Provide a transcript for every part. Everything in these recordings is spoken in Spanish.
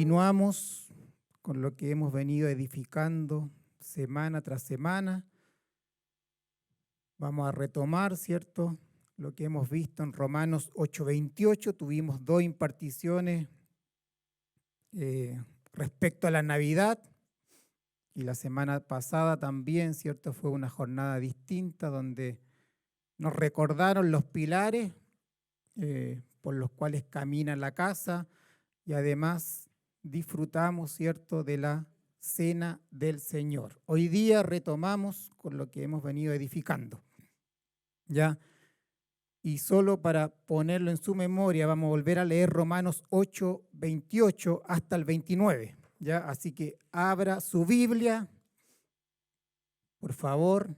Continuamos con lo que hemos venido edificando semana tras semana. Vamos a retomar, ¿cierto?, lo que hemos visto en Romanos 8:28. Tuvimos 2 imparticiones respecto a la Navidad, y la semana pasada también, ¿cierto?, fue una jornada distinta donde nos recordaron los pilares por los cuales camina la casa, y además disfrutamos, ¿cierto?, de la cena del Señor. Hoy día retomamos con lo que hemos venido edificando, ¿ya? Y solo para ponerlo en su memoria, vamos a volver a leer Romanos 8:28 hasta el 29, ¿ya? Así que abra su Biblia, por favor,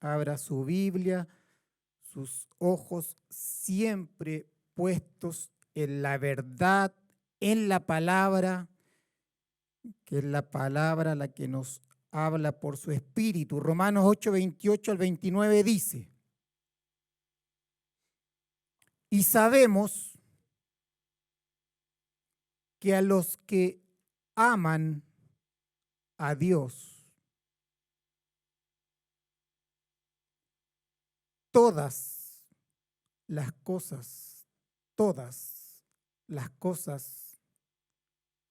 abra su Biblia, sus ojos siempre puestos en la verdad, en la palabra, que es la palabra la que nos habla por su Espíritu. Romanos 8:28 al 29 dice: y sabemos que a los que aman a Dios, todas las cosas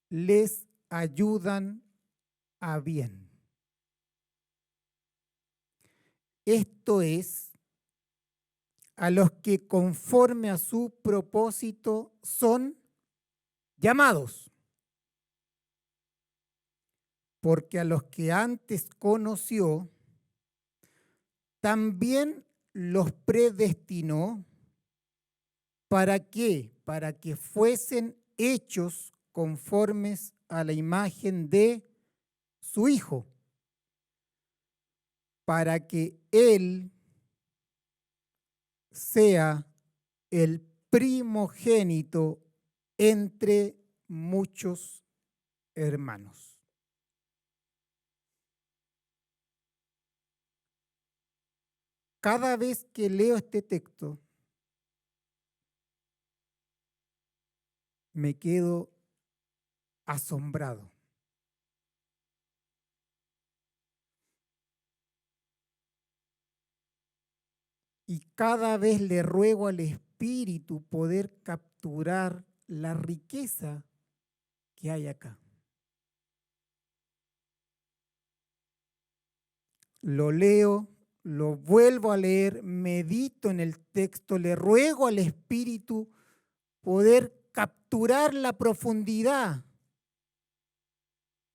les ayudan a bien. Esto es, a los que conforme a su propósito son llamados. Porque a los que antes conoció, también los predestinó. ¿Para qué? Para que fuesen hechos conformes a la imagen de su Hijo, para que Él sea el primogénito entre muchos hermanos. Cada vez que leo este texto, me quedo asombrado. Y cada vez le ruego al Espíritu poder capturar la riqueza que hay acá. Lo leo, lo vuelvo a leer, medito en el texto, le ruego al Espíritu poder capturar la profundidad,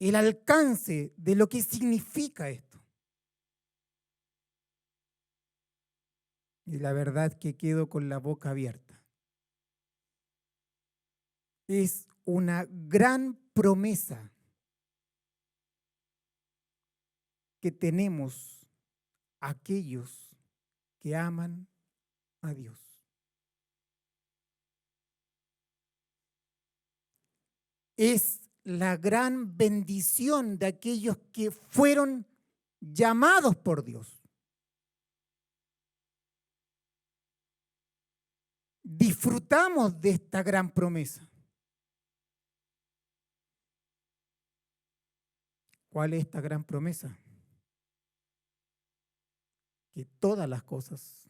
el alcance de lo que significa esto. Y la verdad que quedo con la boca abierta. Es una gran promesa que tenemos aquellos que aman a Dios. Es la gran bendición de aquellos que fueron llamados por Dios. Disfrutamos de esta gran promesa. ¿Cuál es esta gran promesa? Que todas las cosas,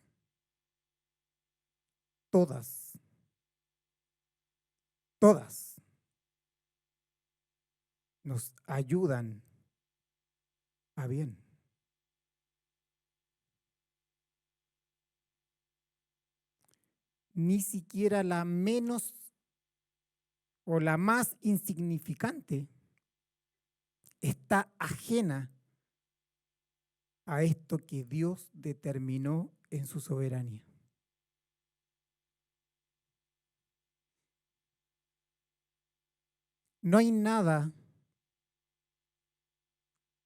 todas, nos ayudan a bien. Ni siquiera la menos o la más insignificante está ajena a esto que Dios determinó en su soberanía. No hay nada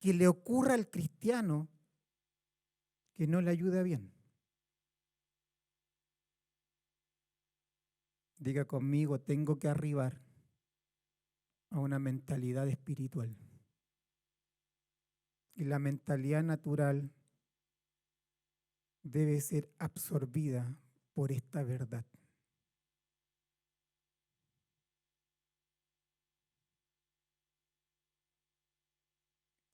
que le ocurra al cristiano que no le ayude a bien. Diga conmigo, tengo que arribar a una mentalidad espiritual. Y la mentalidad natural debe ser absorbida por esta verdad.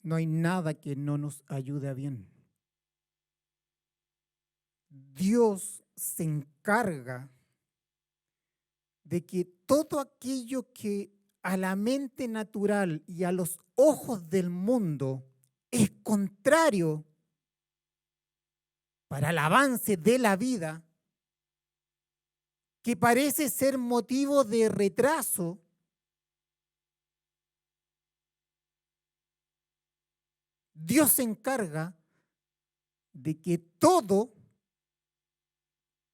no hay nada que no nos ayude a bien. Dios se encarga de que todo aquello que a la mente natural y a los ojos del mundo es contrario para el avance de la vida, que parece ser motivo de retraso, Dios se encarga de que todo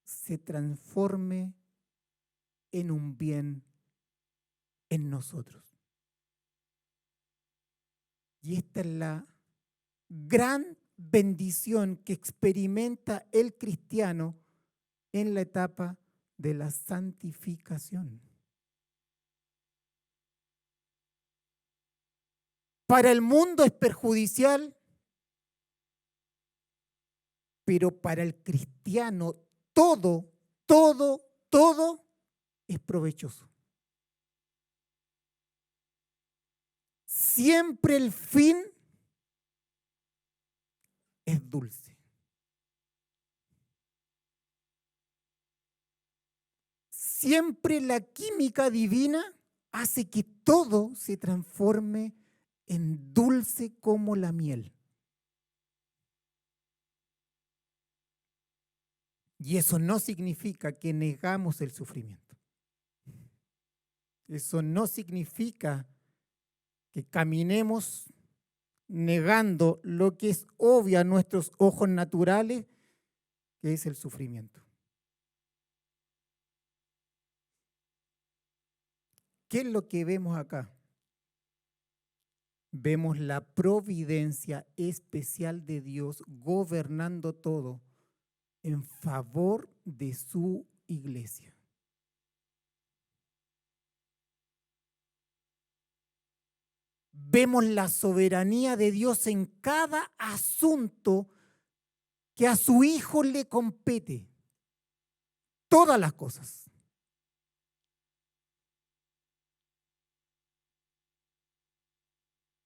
se transforme en un bien en nosotros. Y esta es la gran bendición que experimenta el cristiano en la etapa de la santificación. Para el mundo es perjudicial, pero para el cristiano todo es provechoso. Siempre el fin es dulce. Siempre la química divina hace que todo se transforme en dulce como la miel. Y eso no significa que negamos el sufrimiento. Eso no significa que caminemos negando lo que es obvio a nuestros ojos naturales, que es el sufrimiento. ¿Qué es lo que vemos acá? Vemos la providencia especial de Dios gobernando todo en favor de su iglesia. Vemos la soberanía de Dios en cada asunto que a su Hijo le compete. Todas las cosas.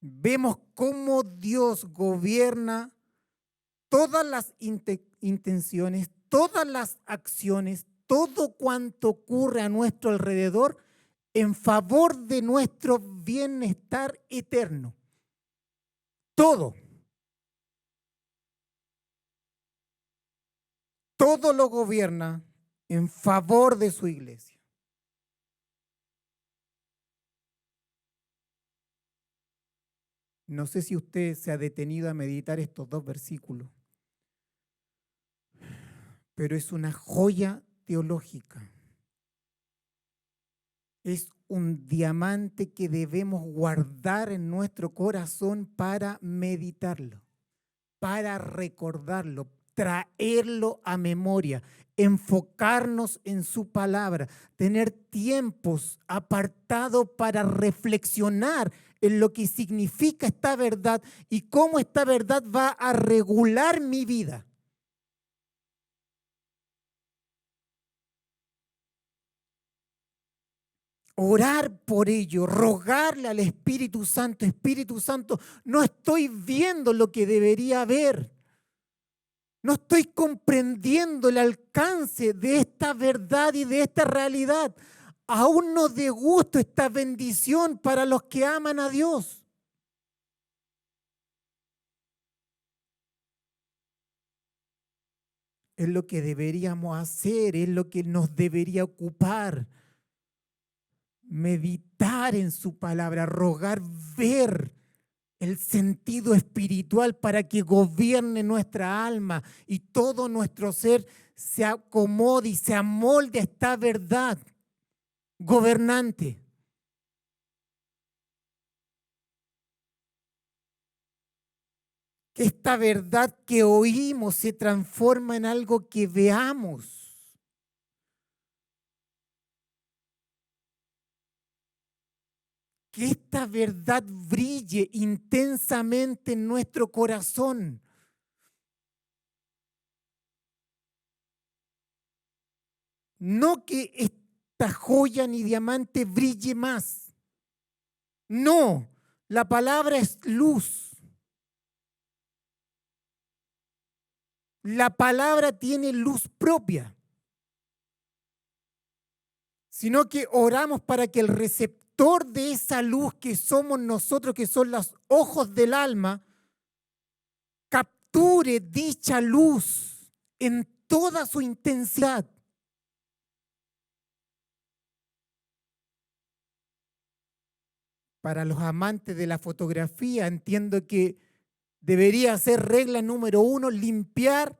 Vemos cómo Dios gobierna todas las intenciones, todas las acciones, todo cuanto ocurre a nuestro alrededor en favor de nuestro bienestar eterno. Todo. Todo lo gobierna en favor de su iglesia. No sé si usted se ha detenido a meditar estos dos versículos, pero es una joya teológica. Es un diamante que debemos guardar en nuestro corazón para meditarlo, para recordarlo, traerlo a memoria, enfocarnos en su palabra, tener tiempos apartados para reflexionar en lo que significa esta verdad y cómo esta verdad va a regular mi vida. Orar por ello, rogarle al Espíritu Santo, no estoy viendo lo que debería ver. No estoy comprendiendo el alcance de esta verdad y de esta realidad. Aún no degusto esta bendición para los que aman a Dios. Es lo que deberíamos hacer, es lo que nos debería ocupar. Meditar en su palabra, rogar ver el sentido espiritual para que gobierne nuestra alma y todo nuestro ser se acomode y se amolde a esta verdad gobernante. Que esta verdad que oímos se transforma en algo que veamos. Que esta verdad brille intensamente en nuestro corazón. No que esta joya ni diamante brille más. No, la palabra es luz. La palabra tiene luz propia, sino que oramos para que el receptor de esa luz que somos nosotros, que son los ojos del alma, capture dicha luz en toda su intensidad. Para los amantes de la fotografía, entiendo que debería ser regla número 1, limpiar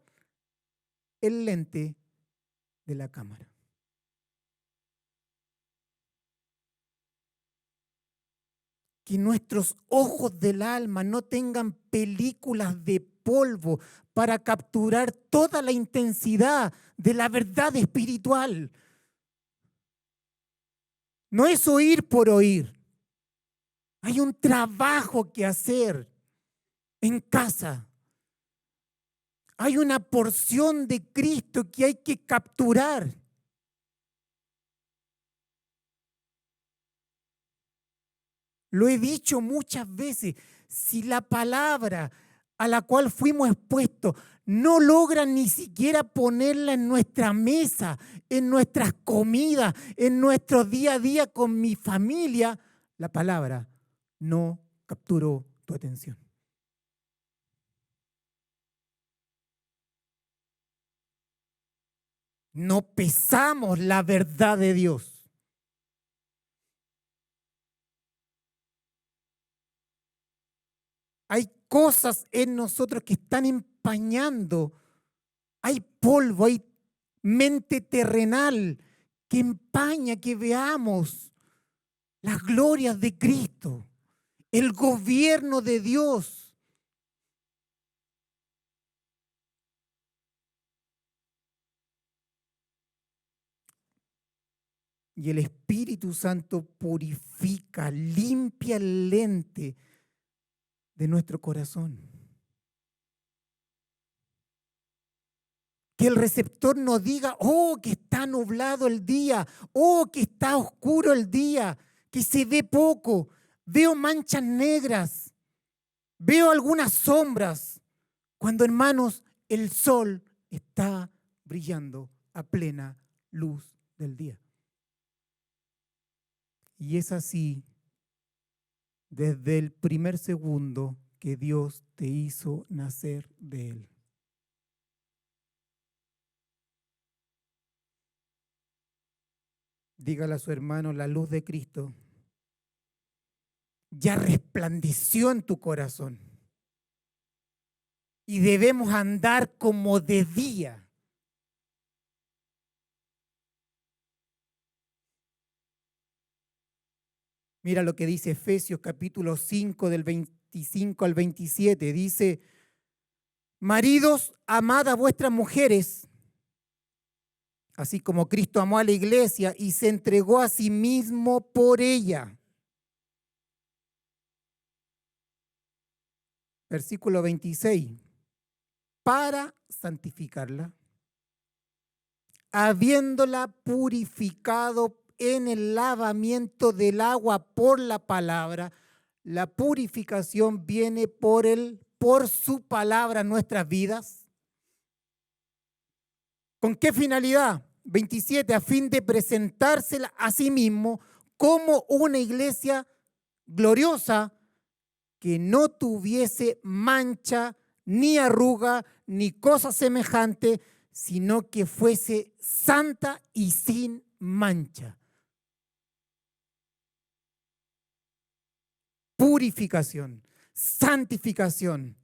el lente de la cámara. Que nuestros ojos del alma no tengan películas de polvo para capturar toda la intensidad de la verdad espiritual. No es oír por oír. Hay un trabajo que hacer en casa. Hay una porción de Cristo que hay que capturar. Lo he dicho muchas veces, si la palabra a la cual fuimos expuestos no logra ni siquiera ponerla en nuestra mesa, en nuestras comidas, en nuestro día a día con mi familia, la palabra no capturó tu atención. No pesamos la verdad de Dios. Hay cosas en nosotros que están empañando. Hay polvo, hay mente terrenal que empaña que veamos las glorias de Cristo, el gobierno de Dios. Y el Espíritu Santo purifica, limpia el lente de nuestro corazón. Que el receptor no diga, oh, que está nublado el día, oh, que está oscuro el día, que se ve poco, veo manchas negras, veo algunas sombras, cuando, hermanos, el sol está brillando a plena luz del día. Y es así desde el primer segundo que Dios te hizo nacer de Él. Dígale a su hermano, la luz de Cristo ya resplandeció en tu corazón. Y debemos andar como de día. Mira lo que dice Efesios capítulo 5 del 25 al 27. Dice, maridos, amad a vuestras mujeres, así como Cristo amó a la iglesia y se entregó a sí mismo por ella. Versículo 26. Para santificarla, habiéndola purificado en el lavamiento del agua por la palabra. La purificación viene por su palabra en nuestras vidas. ¿Con qué finalidad? 27, a fin de presentársela a sí mismo como una iglesia gloriosa que no tuviese mancha, ni arruga, ni cosa semejante, sino que fuese santa y sin mancha. Purificación, santificación,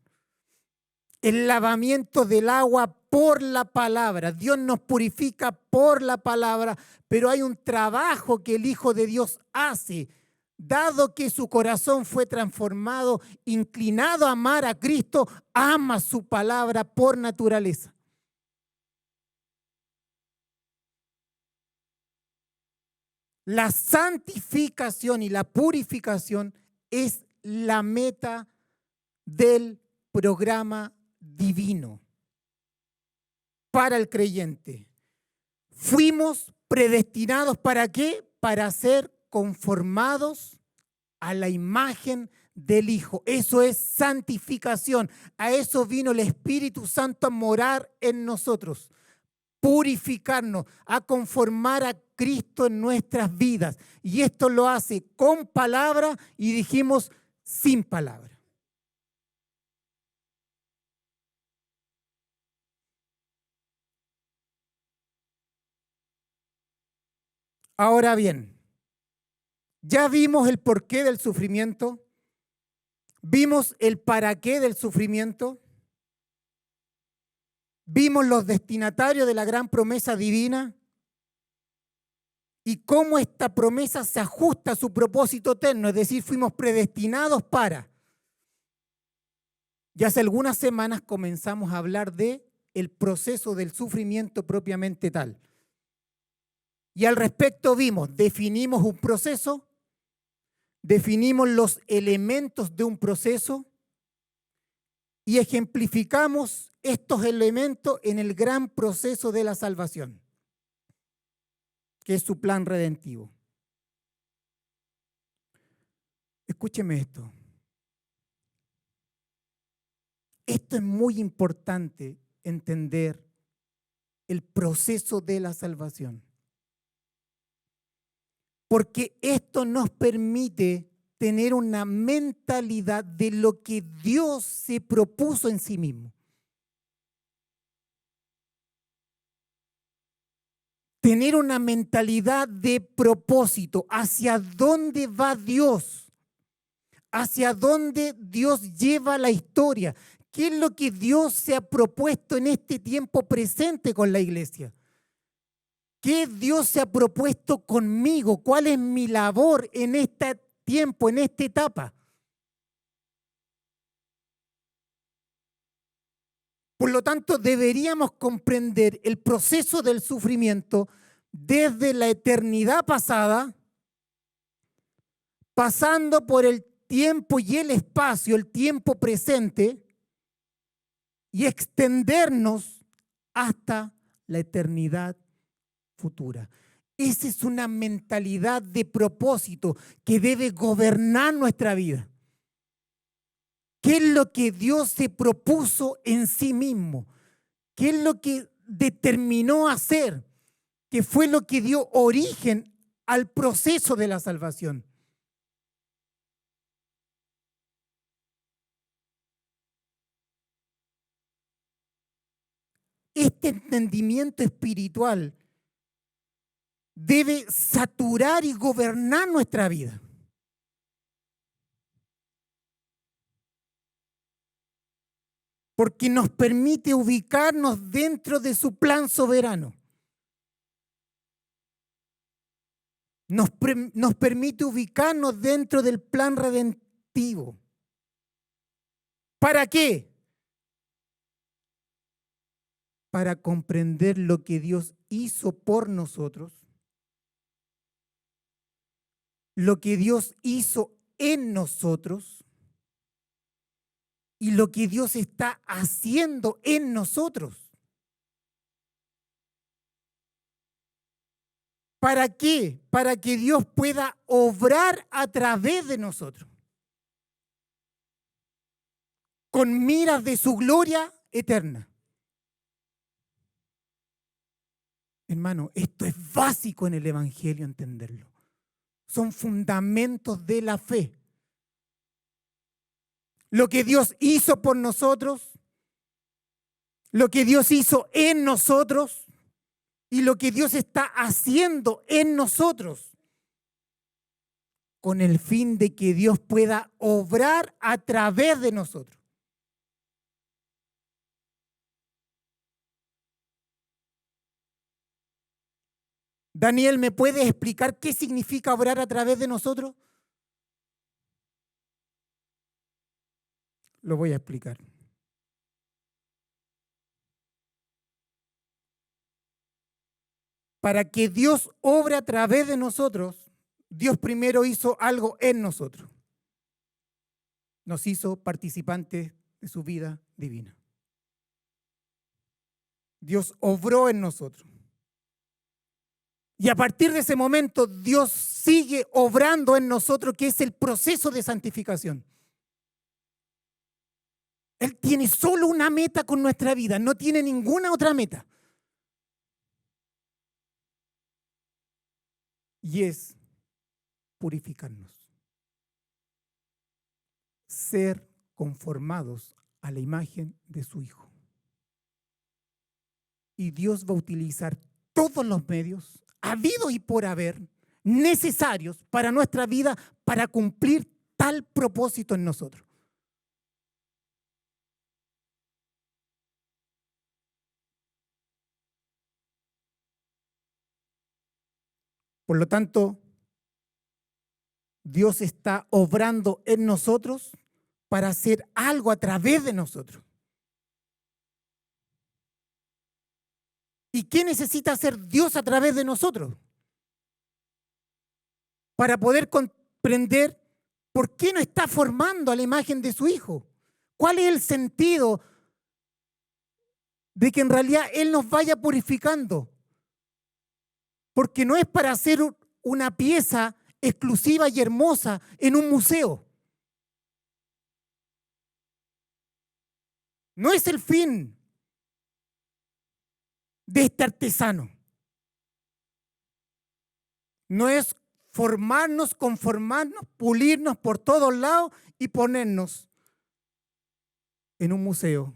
el lavamiento del agua por la palabra. Dios nos purifica por la palabra, pero hay un trabajo que el Hijo de Dios hace. Dado que su corazón fue transformado, inclinado a amar a Cristo, ama su palabra por naturaleza. La santificación y la purificación es la meta del programa divino para el creyente. Fuimos predestinados ¿para qué? Para ser conformados a la imagen del Hijo. Eso es santificación. A eso vino el Espíritu Santo a morar en nosotros, purificarnos, a conformar a Cristo en nuestras vidas. Y esto lo hace con palabra y dijimos sin palabra. Ahora bien, ya vimos el porqué del sufrimiento, vimos el para qué del sufrimiento, vimos los destinatarios de la gran promesa divina y cómo esta promesa se ajusta a su propósito eterno, es decir, fuimos predestinados para. Y hace algunas semanas comenzamos a hablar de el proceso del sufrimiento propiamente tal. Y al respecto definimos un proceso, definimos los elementos de un proceso y ejemplificamos estos elementos en el gran proceso de la salvación, que es su plan redentivo. Escúcheme esto. Esto es muy importante entender el proceso de la salvación. Porque esto nos permite tener una mentalidad de lo que Dios se propuso en sí mismo. Tener una mentalidad de propósito, hacia dónde va Dios, hacia dónde Dios lleva la historia. ¿Qué es lo que Dios se ha propuesto en este tiempo presente con la iglesia? ¿Qué Dios se ha propuesto conmigo? ¿Cuál es mi labor en este tiempo, en esta etapa? Por lo tanto, deberíamos comprender el proceso del sufrimiento desde la eternidad pasada, pasando por el tiempo y el espacio, el tiempo presente, y extendernos hasta la eternidad futura. Esa es una mentalidad de propósito que debe gobernar nuestra vida. ¿Qué es lo que Dios se propuso en sí mismo? ¿Qué es lo que determinó hacer? ¿Qué fue lo que dio origen al proceso de la salvación? Este entendimiento espiritual debe saturar y gobernar nuestra vida. Porque nos permite ubicarnos dentro de su plan soberano. Nos permite ubicarnos dentro del plan redentivo. ¿Para qué? Para comprender lo que Dios hizo por nosotros, lo que Dios hizo en nosotros y lo que Dios está haciendo en nosotros. ¿Para qué? Para que Dios pueda obrar a través de nosotros, con miras de su gloria eterna. Hermano, esto es básico en el Evangelio entenderlo. Son fundamentos de la fe. Lo que Dios hizo por nosotros, lo que Dios hizo en nosotros y lo que Dios está haciendo en nosotros, con el fin de que Dios pueda obrar a través de nosotros. Daniel, ¿me puedes explicar qué significa obrar a través de nosotros? Lo voy a explicar. Para que Dios obre a través de nosotros, Dios primero hizo algo en nosotros. Nos hizo participantes de su vida divina. Dios obró en nosotros. Y a partir de ese momento, Dios sigue obrando en nosotros, que es el proceso de santificación. Él tiene solo una meta con nuestra vida, no tiene ninguna otra meta. Y es purificarnos. Ser conformados a la imagen de su Hijo. Y Dios va a utilizar todos los medios, habidos y por haber, necesarios para nuestra vida, para cumplir tal propósito en nosotros. Por lo tanto, Dios está obrando en nosotros para hacer algo a través de nosotros. ¿Y qué necesita hacer Dios a través de nosotros? Para poder comprender por qué nos está formando a la imagen de su Hijo. ¿Cuál es el sentido de que en realidad Él nos vaya purificando? Porque no es para hacer una pieza exclusiva y hermosa en un museo. No es el fin de este artesano. No es formarnos, conformarnos, pulirnos por todos lados y ponernos en un museo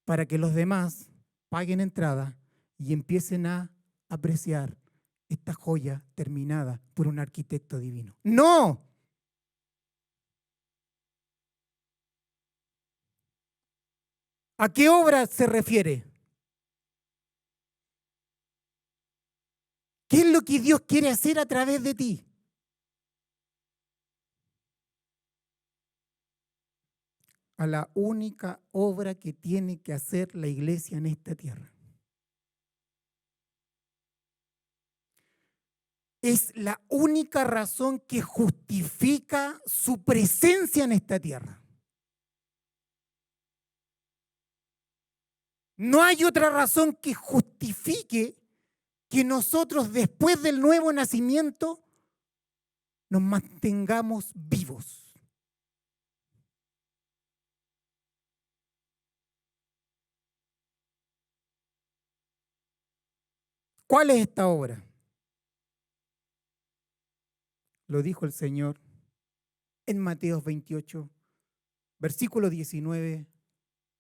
para que los demás paguen entrada y empiecen a apreciar esta joya terminada por un arquitecto divino. ¡No! ¿A qué obra se refiere? ¿Qué es lo que Dios quiere hacer a través de ti? A la única obra que tiene que hacer la iglesia en esta tierra. Es la única razón que justifica su presencia en esta tierra. No hay otra razón que justifique que nosotros después del nuevo nacimiento nos mantengamos vivos. ¿Cuál es esta obra? Lo dijo el Señor en Mateo 28, versículo 19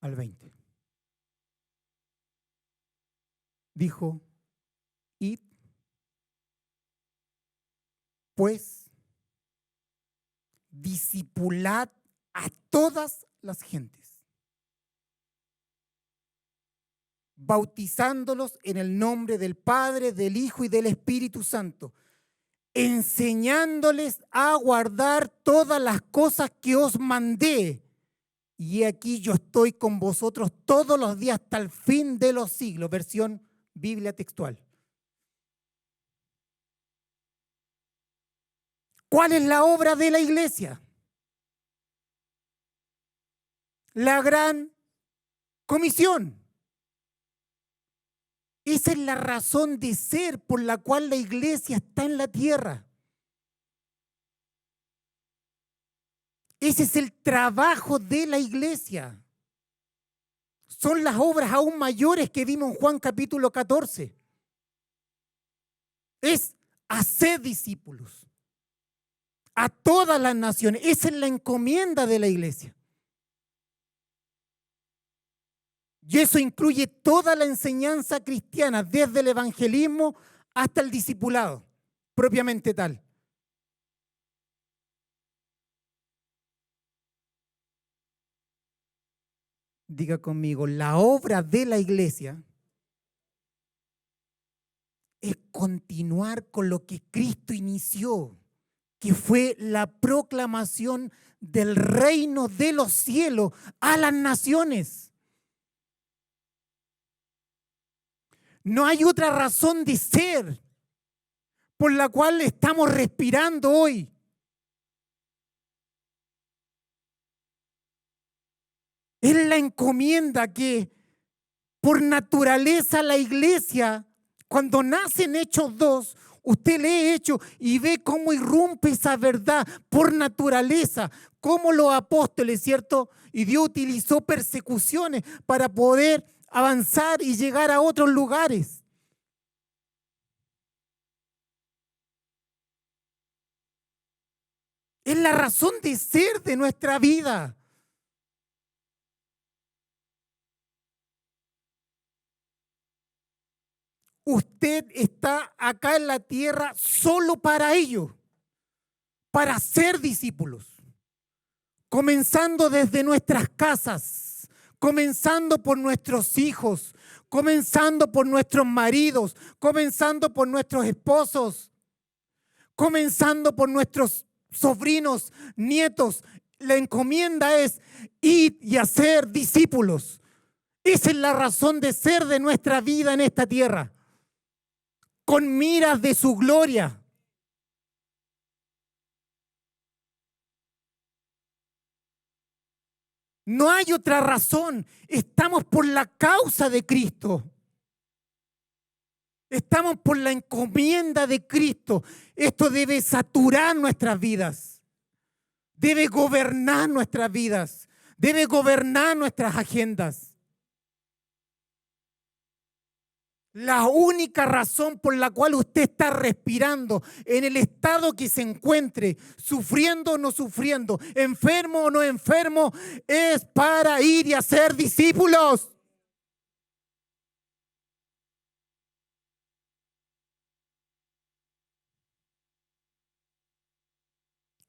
al 20. Dijo, id, pues, discipulad a todas las gentes, bautizándolos en el nombre del Padre, del Hijo y del Espíritu Santo, enseñándoles a guardar todas las cosas que os mandé. Y aquí yo estoy con vosotros todos los días hasta el fin de los siglos. Versión Biblia textual. ¿Cuál es la obra de la iglesia? La gran comisión. Esa es la razón de ser por la cual la iglesia está en la tierra. Ese es el trabajo de la iglesia. Son las obras aún mayores que vimos en Juan capítulo 14. Es hacer discípulos a todas las naciones. Esa es la encomienda de la iglesia. Y eso incluye toda la enseñanza cristiana, desde el evangelismo hasta el discipulado, propiamente tal. Diga conmigo, la obra de la iglesia es continuar con lo que Cristo inició, que fue la proclamación del reino de los cielos a las naciones. No hay otra razón de ser por la cual estamos respirando hoy. Es la encomienda que por naturaleza la iglesia, cuando nace en Hechos 2, Usted lee Hechos y ve cómo irrumpe esa verdad por naturaleza, cómo los apóstoles, ¿cierto? Y Dios utilizó persecuciones para poder avanzar y llegar a otros lugares. Es la razón de ser de nuestra vida. Usted está acá en la tierra solo para ello, para ser discípulos, comenzando desde nuestras casas, comenzando por nuestros hijos, comenzando por nuestros maridos, comenzando por nuestros esposos, comenzando por nuestros sobrinos, nietos. La encomienda es ir y hacer discípulos. Esa es la razón de ser de nuestra vida en esta tierra, con miras de su gloria. No hay otra razón. Estamos por la causa de Cristo. Estamos por la encomienda de Cristo. Esto debe saturar nuestras vidas. Debe gobernar nuestras vidas. Debe gobernar nuestras agendas. La única razón por la cual usted está respirando en el estado que se encuentre, sufriendo o no sufriendo, enfermo o no enfermo, es para ir y hacer discípulos.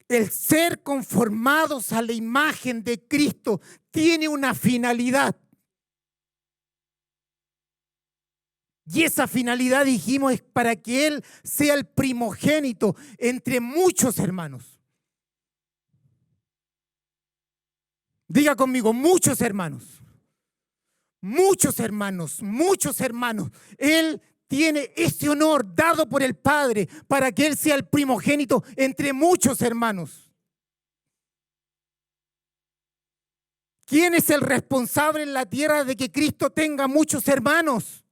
El ser conformados a la imagen de Cristo tiene una finalidad. Y esa finalidad, dijimos, es para que Él sea el primogénito entre muchos hermanos. Diga conmigo, muchos hermanos. Muchos hermanos, muchos hermanos. Él tiene ese honor dado por el Padre para que Él sea el primogénito entre muchos hermanos. ¿Quién es el responsable en la tierra de que Cristo tenga muchos hermanos?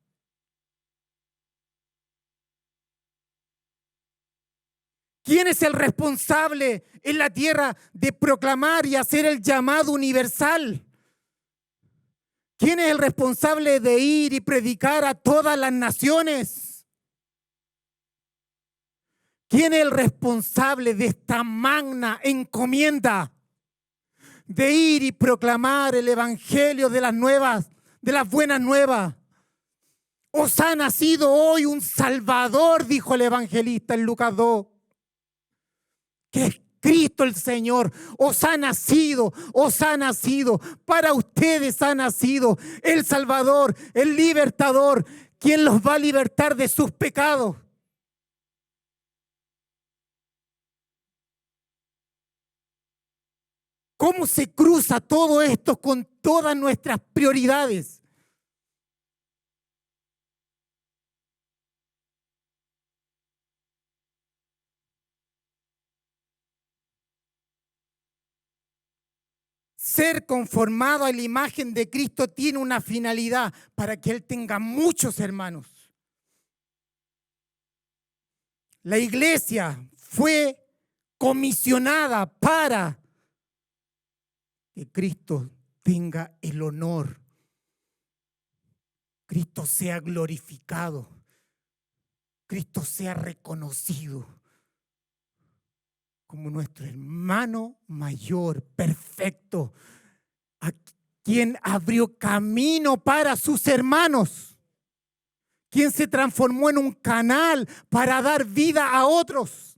¿Quién es el responsable en la tierra de proclamar y hacer el llamado universal? ¿Quién es el responsable de ir y predicar a todas las naciones? ¿Quién es el responsable de esta magna encomienda de ir y proclamar el evangelio de las nuevas, de las buenas nuevas? Os ha nacido hoy un Salvador, dijo el evangelista en Lucas 2. Que es Cristo el Señor. Os ha nacido, para ustedes ha nacido el Salvador, el libertador, quien los va a libertar de sus pecados. ¿Cómo se cruza todo esto con todas nuestras prioridades? Ser conformado a la imagen de Cristo tiene una finalidad para que Él tenga muchos hermanos. La iglesia fue comisionada para que Cristo tenga el honor, Cristo sea glorificado, Cristo sea reconocido como nuestro hermano mayor, perfecto, a quien abrió camino para sus hermanos, quien se transformó en un canal para dar vida a otros.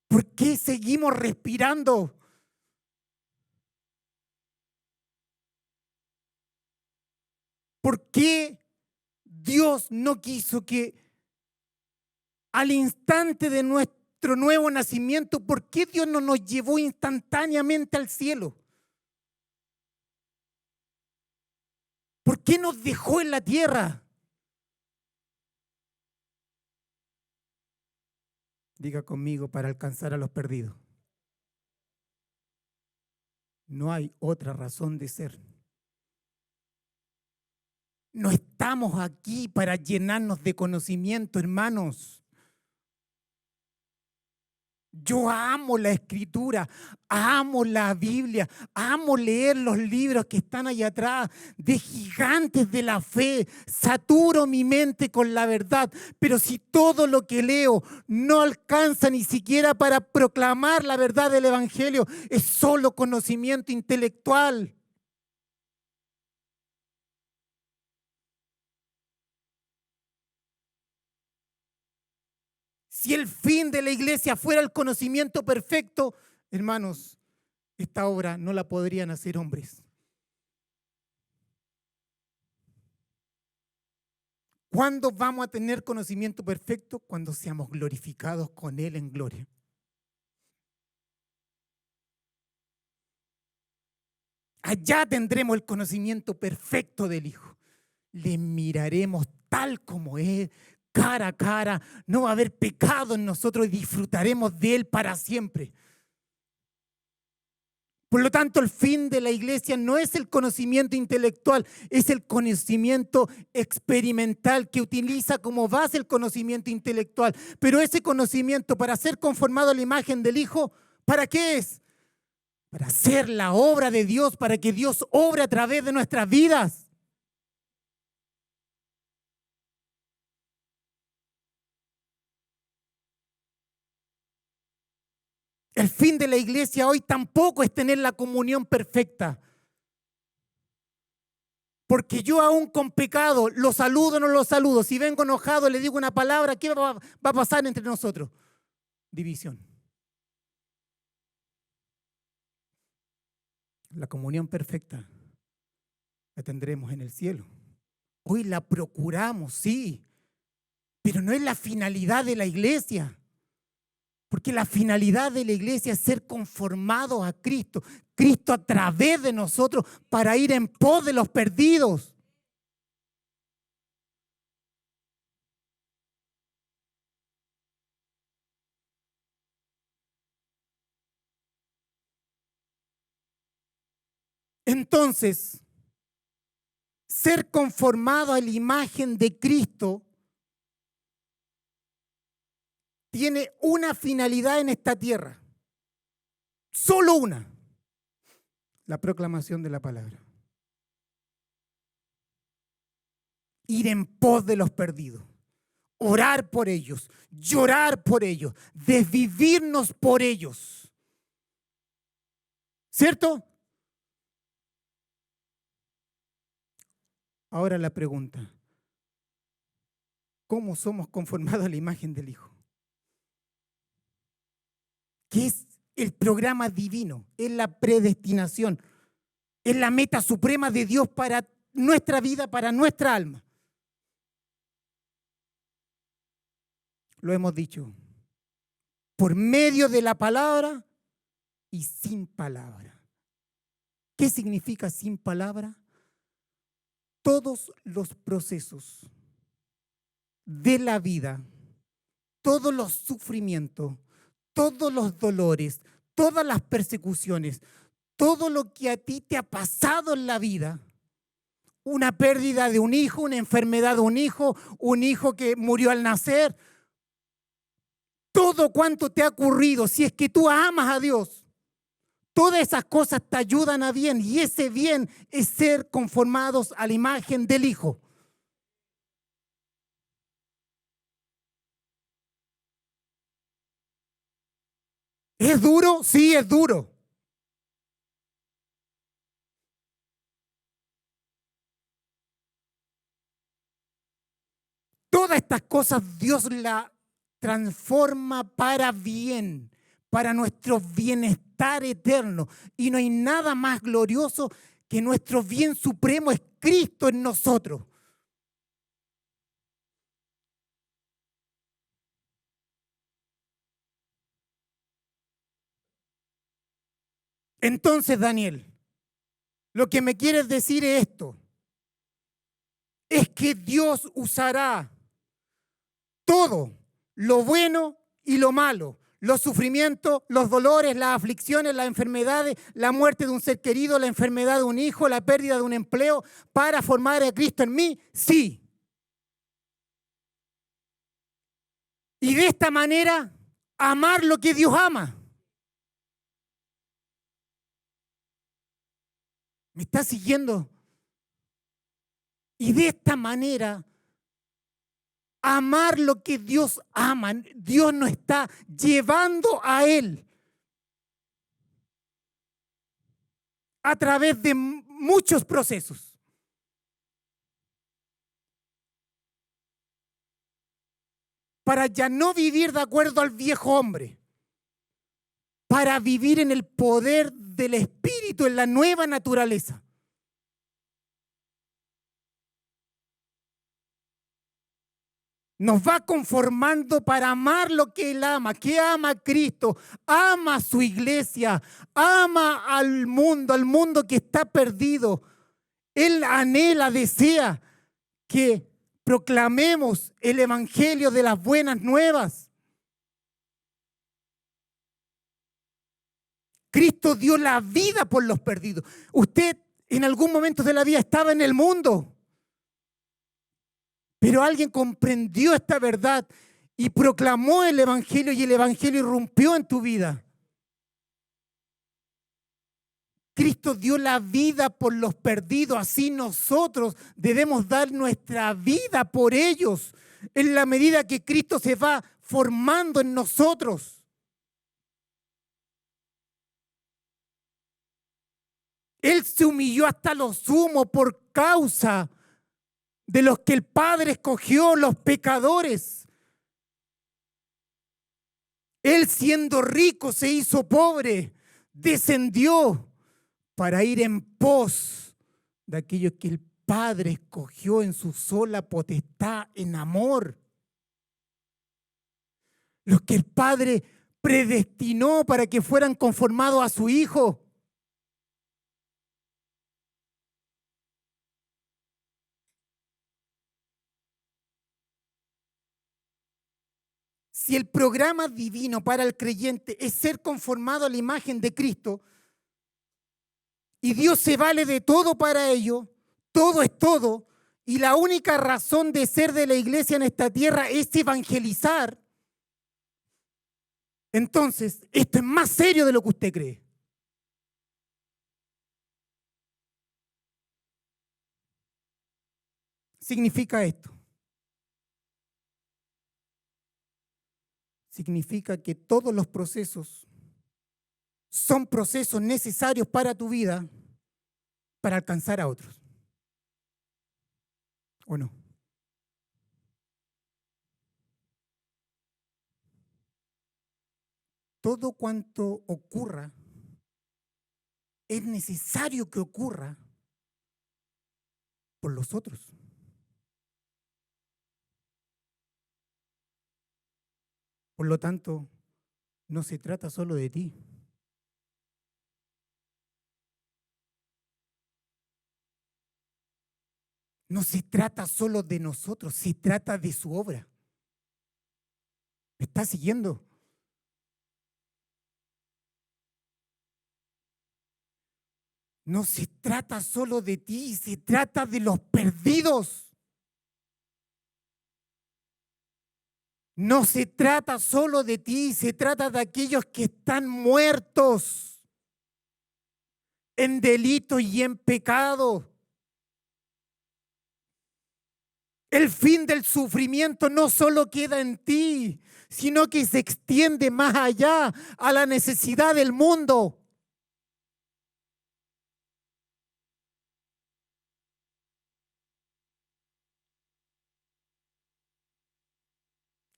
¿Por qué seguimos respirando? ¿Por qué Dios no quiso que al instante de nuestro nuevo nacimiento, por qué Dios no nos llevó instantáneamente al cielo? ¿Por qué nos dejó en la tierra? Diga conmigo, para alcanzar a los perdidos. No hay otra razón de ser. No estamos aquí para llenarnos de conocimiento, hermanos. Yo amo la Escritura, amo la Biblia, amo leer los libros que están allá atrás, de gigantes de la fe. Saturo mi mente con la verdad, pero si todo lo que leo no alcanza ni siquiera para proclamar la verdad del Evangelio, es solo conocimiento intelectual. Si el fin de la iglesia fuera el conocimiento perfecto, hermanos, esta obra no la podrían hacer hombres. ¿Cuándo vamos a tener conocimiento perfecto? Cuando seamos glorificados con Él en gloria. Allá tendremos el conocimiento perfecto del Hijo. Le miraremos tal como es, cara a cara, no va a haber pecado en nosotros y disfrutaremos de Él para siempre. Por lo tanto, el fin de la iglesia no es el conocimiento intelectual, es el conocimiento experimental que utiliza como base el conocimiento intelectual. Pero ese conocimiento, para ser conformado a la imagen del Hijo, ¿para qué es? Para hacer la obra de Dios, para que Dios obre a través de nuestras vidas. El fin de la iglesia hoy tampoco es tener la comunión perfecta. Porque yo aún con pecado lo saludo o no lo saludo. Si vengo enojado, le digo una palabra, ¿qué va a pasar entre nosotros? División. La comunión perfecta la tendremos en el cielo. Hoy la procuramos, sí, pero no es la finalidad de la iglesia. Porque la finalidad de la iglesia es ser conformados a Cristo. Cristo a través de nosotros para ir en pos de los perdidos. Entonces, ser conformado a la imagen de Cristo tiene una finalidad en esta tierra. Solo una. La proclamación de la palabra. Ir en pos de los perdidos. Orar por ellos. Llorar por ellos. Desvivirnos por ellos. ¿Cierto? Ahora la pregunta. ¿Cómo somos conformados a la imagen del Hijo? ¿Qué es el programa divino? Es la predestinación. Es la meta suprema de Dios para nuestra vida, para nuestra alma. Lo hemos dicho. Por medio de la palabra y sin palabra. ¿Qué significa sin palabra? Todos los procesos de la vida, todos los sufrimientos, todos los dolores, todas las persecuciones, todo lo que a ti te ha pasado en la vida, una pérdida de un hijo, una enfermedad de un hijo que murió al nacer, todo cuanto te ha ocurrido, si es que tú amas a Dios, todas esas cosas te ayudan a bien y ese bien es ser conformados a la imagen del Hijo. ¿Es duro? Sí, es duro. Todas estas cosas Dios las transforma para bien, para nuestro bienestar eterno. Y no hay nada más glorioso que nuestro bien supremo es Cristo en nosotros. Entonces, Daniel, lo que me quieres decir es esto. Es que Dios usará todo, lo bueno y lo malo, los sufrimientos, los dolores, las aflicciones, las enfermedades, la muerte de un ser querido, la enfermedad de un hijo, la pérdida de un empleo, para formar a Cristo en mí? Sí. Y de esta manera, amar lo que Dios ama. ¿Me está siguiendo? Y de esta manera, amar lo que Dios ama. Dios nos está llevando a Él a través de muchos procesos. Para ya no vivir de acuerdo al viejo hombre, para vivir en el poder del Espíritu, en la nueva naturaleza. Nos va conformando para amar lo que Él ama. ¿Qué ama Cristo? Ama a su iglesia, ama al mundo que está perdido. Él anhela, desea que proclamemos el evangelio de las buenas nuevas. Cristo dio la vida por los perdidos. Usted en algún momento de la vida estaba en el mundo, pero alguien comprendió esta verdad y proclamó el evangelio, y el evangelio irrumpió en tu vida. Cristo dio la vida por los perdidos, así nosotros debemos dar nuestra vida por ellos, en la medida que Cristo se va formando en nosotros. Él se humilló hasta lo sumo por causa de los que el Padre escogió, los pecadores. Él, siendo rico, se hizo pobre, descendió para ir en pos de aquellos que el Padre escogió en su sola potestad, en amor. Los que el Padre predestinó para que fueran conformados a su Hijo. Si el programa divino para el creyente es ser conformado a la imagen de Cristo, y Dios se vale de todo para ello, todo es todo, y la única razón de ser de la iglesia en esta tierra es evangelizar, entonces esto es más serio de lo que usted cree. Significa esto. Significa que todos los procesos son procesos necesarios para tu vida para alcanzar a otros. ¿O no? Todo cuanto ocurra es necesario que ocurra por los otros. Por lo tanto, no se trata solo de ti. No se trata solo de nosotros, se trata de su obra. ¿Me está siguiendo? No se trata solo de ti, se trata de los perdidos. No se trata solo de ti, se trata de aquellos que están muertos en delito y en pecado. El fin del sufrimiento no solo queda en ti, sino que se extiende más allá a la necesidad del mundo.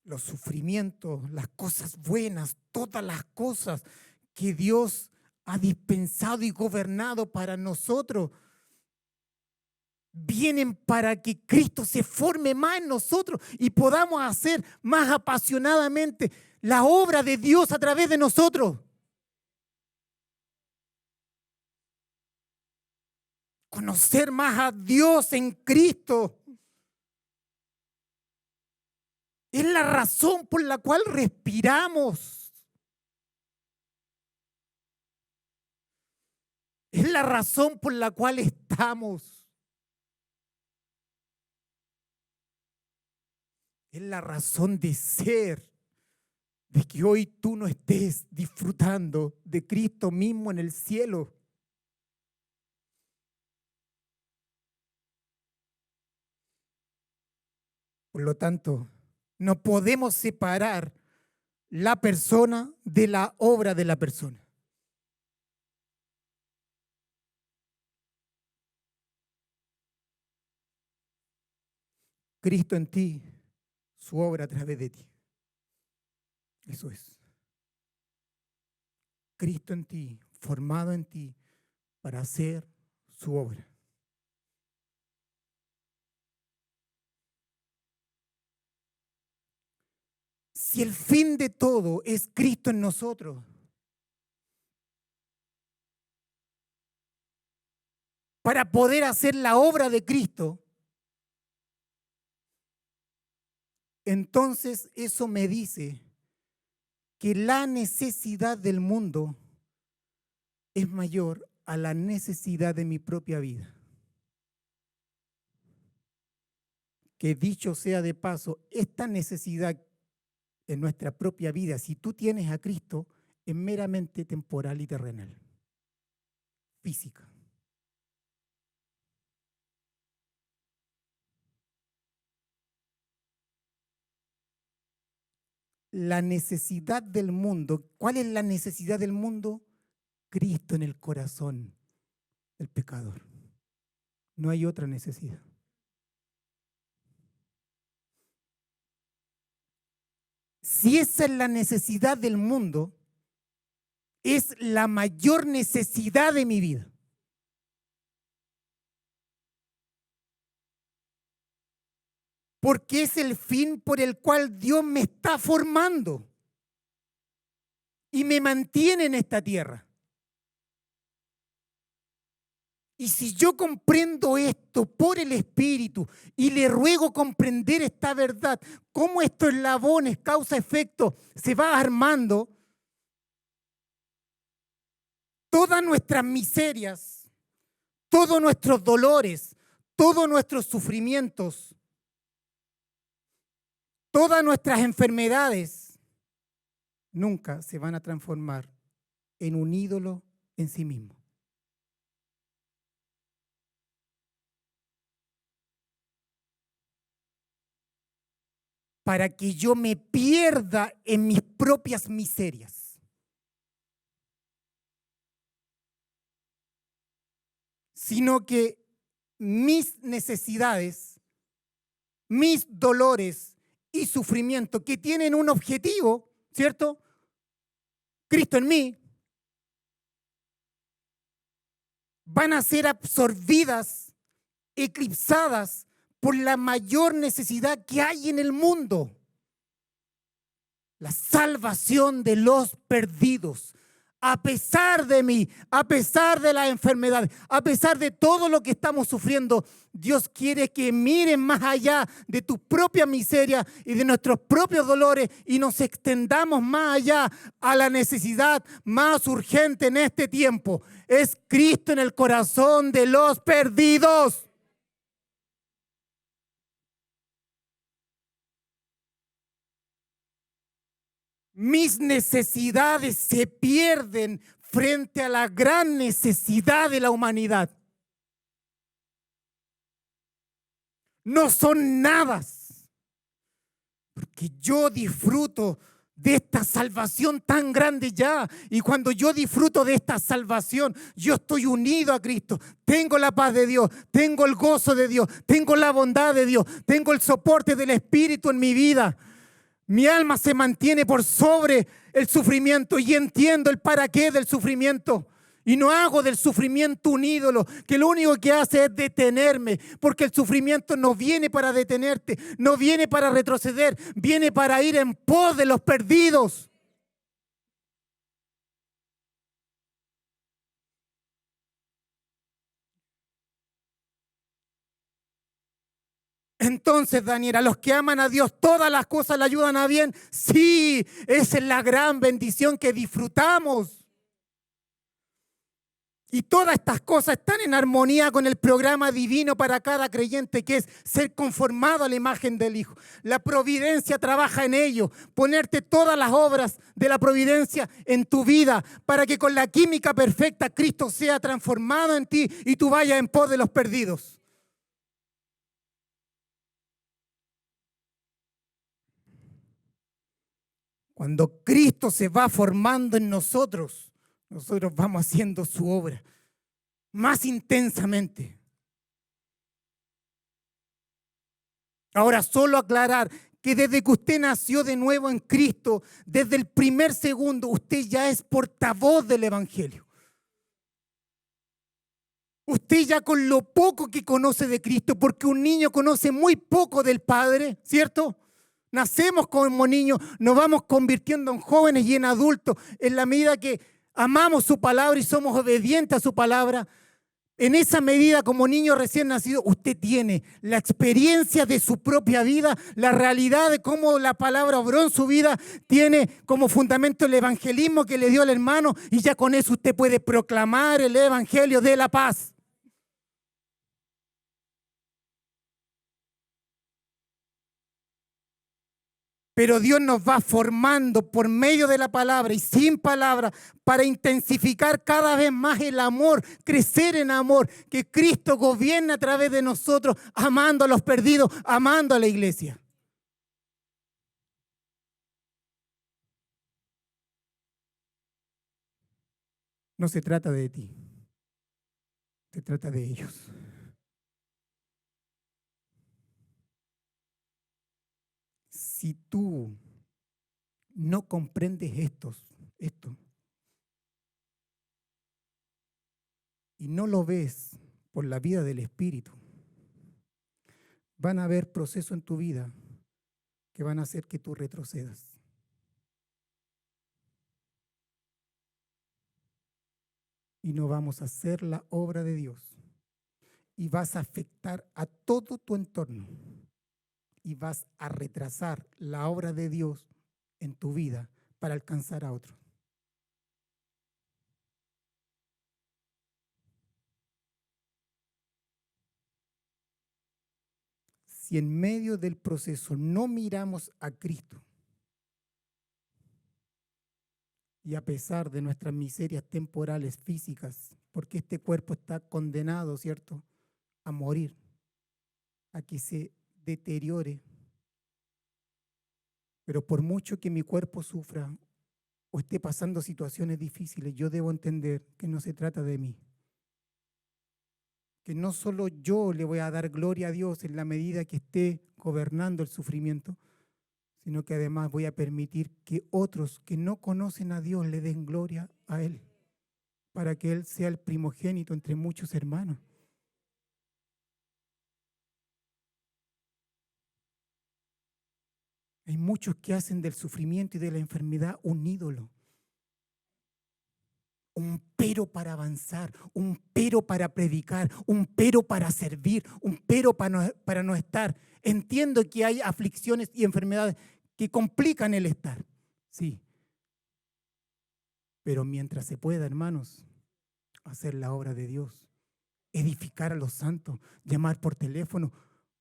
Los sufrimientos, las cosas buenas, todas las cosas que Dios ha dispensado y gobernado para nosotros, vienen para que Cristo se forme más en nosotros y podamos hacer más apasionadamente la obra de Dios a través de nosotros. Conocer más a Dios en Cristo es la razón por la cual respiramos. Es la razón por la cual estamos. Es la razón de ser, de que hoy tú no estés disfrutando de Cristo mismo en el cielo. Por lo tanto, no podemos separar la persona de la obra de la persona. Cristo en ti, su obra a través de ti. Eso es. Cristo en ti, formado en ti para hacer su obra. Si el fin de todo es Cristo en nosotros, para poder hacer la obra de Cristo, entonces eso me dice que la necesidad del mundo es mayor a la necesidad de mi propia vida. Que dicho sea de paso, esta necesidad en nuestra propia vida, si tú tienes a Cristo, es meramente temporal y terrenal, física. La necesidad del mundo, ¿cuál es la necesidad del mundo? Cristo en el corazón del pecador. No hay otra necesidad. Si esa es la necesidad del mundo, es la mayor necesidad de mi vida. Porque es el fin por el cual Dios me está formando y me mantiene en esta tierra. Y si yo comprendo esto por el Espíritu y le ruego comprender esta verdad, cómo estos eslabones, causa-efecto, se va armando, todas nuestras miserias, todos nuestros dolores, todos nuestros sufrimientos, todas nuestras enfermedades, nunca se van a transformar en un ídolo en sí mismo. Para que yo me pierda en mis propias miserias. Sino que mis necesidades, mis dolores y sufrimiento que tienen un objetivo, ¿cierto? Cristo en mí, van a ser absorbidas, eclipsadas por la mayor necesidad que hay en el mundo. La salvación de los perdidos. A pesar de mí, a pesar de las enfermedades, a pesar de todo lo que estamos sufriendo, Dios quiere que miren más allá de tu propia miseria y de nuestros propios dolores y nos extendamos más allá a la necesidad más urgente en este tiempo. Es Cristo en el corazón de los perdidos. Mis necesidades se pierden frente a la gran necesidad de la humanidad. No son nada, porque yo disfruto de esta salvación tan grande ya. Y cuando yo disfruto de esta salvación, yo estoy unido a Cristo. Tengo la paz de Dios, tengo el gozo de Dios, tengo la bondad de Dios, tengo el soporte del Espíritu en mi vida. Mi alma se mantiene por sobre el sufrimiento y entiendo el para qué del sufrimiento. Y no hago del sufrimiento un ídolo que lo único que hace es detenerme, porque el sufrimiento no viene para detenerte, no viene para retroceder, viene para ir en pos de los perdidos. Entonces, Daniel, a los que aman a Dios, todas las cosas le ayudan a bien. Sí, esa es la gran bendición que disfrutamos. Y todas estas cosas están en armonía con el programa divino para cada creyente, que es ser conformado a la imagen del Hijo. La providencia trabaja en ello, ponerte todas las obras de la providencia en tu vida para que con la química perfecta Cristo sea transformado en ti y tú vayas en pos de los perdidos. Cuando Cristo se va formando en nosotros, nosotros vamos haciendo su obra más intensamente. Ahora, solo aclarar que desde que usted nació de nuevo en Cristo, desde el primer segundo, usted ya es portavoz del Evangelio. Usted ya con lo poco que conoce de Cristo, porque un niño conoce muy poco del Padre, ¿cierto? Nacemos como niños, nos vamos convirtiendo en jóvenes y en adultos en la medida que amamos su palabra y somos obedientes a su palabra. En esa medida, como niño recién nacido, usted tiene la experiencia de su propia vida, la realidad de cómo la palabra obró en su vida, tiene como fundamento el evangelismo que le dio el hermano y ya con eso usted puede proclamar el evangelio de la paz. Pero Dios nos va formando por medio de la palabra y sin palabra para intensificar cada vez más el amor, crecer en amor, que Cristo gobierne a través de nosotros, amando a los perdidos, amando a la iglesia. No se trata de ti, se trata de ellos. Si tú no comprendes esto y no lo ves por la vida del Espíritu, van a haber procesos en tu vida que van a hacer que tú retrocedas. Y no vamos a hacer la obra de Dios. Y vas a afectar a todo tu entorno. Y vas a retrasar la obra de Dios en tu vida para alcanzar a otros. Si en medio del proceso no miramos a Cristo, y a pesar de nuestras miserias temporales físicas, porque este cuerpo está condenado, ¿cierto?, a morir, a que se deteriore. Pero por mucho que mi cuerpo sufra o esté pasando situaciones difíciles, yo debo entender que no se trata de mí. Que no solo yo le voy a dar gloria a Dios en la medida que esté gobernando el sufrimiento, sino que además voy a permitir que otros que no conocen a Dios le den gloria a Él, para que Él sea el primogénito entre muchos hermanos. Hay muchos que hacen del sufrimiento y de la enfermedad un ídolo. Un pero para avanzar, un pero para predicar, un pero para servir, un pero para no estar. Entiendo que hay aflicciones y enfermedades que complican el estar, sí. Pero mientras se pueda, hermanos, hacer la obra de Dios, edificar a los santos, llamar por teléfono,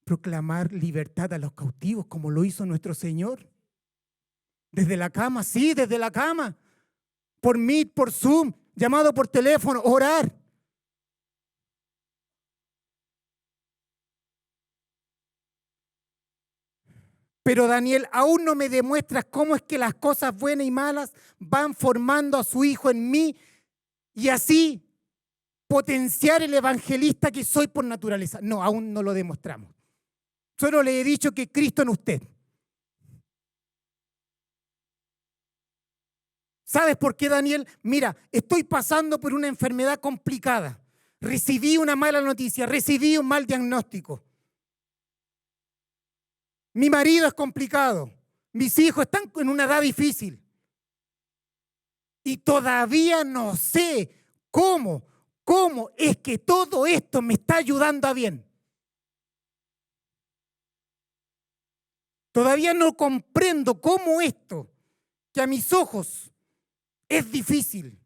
proclamar libertad a los cautivos, como lo hizo nuestro Señor. Desde la cama, sí, desde la cama. Por Meet, por Zoom, llamado por teléfono, orar. Pero Daniel, aún no me demuestras cómo es que las cosas buenas y malas van formando a su hijo en mí y así potenciar el evangelista que soy por naturaleza. No, aún no lo demostramos. Solo le he dicho que Cristo en usted. ¿Sabes por qué, Daniel? Mira, estoy pasando por una enfermedad complicada. Recibí una mala noticia, recibí un mal diagnóstico. Mi marido es complicado. Mis hijos están en una edad difícil. Y todavía no sé cómo es que todo esto me está ayudando a bien. Todavía no comprendo cómo esto, que a mis ojos es difícil,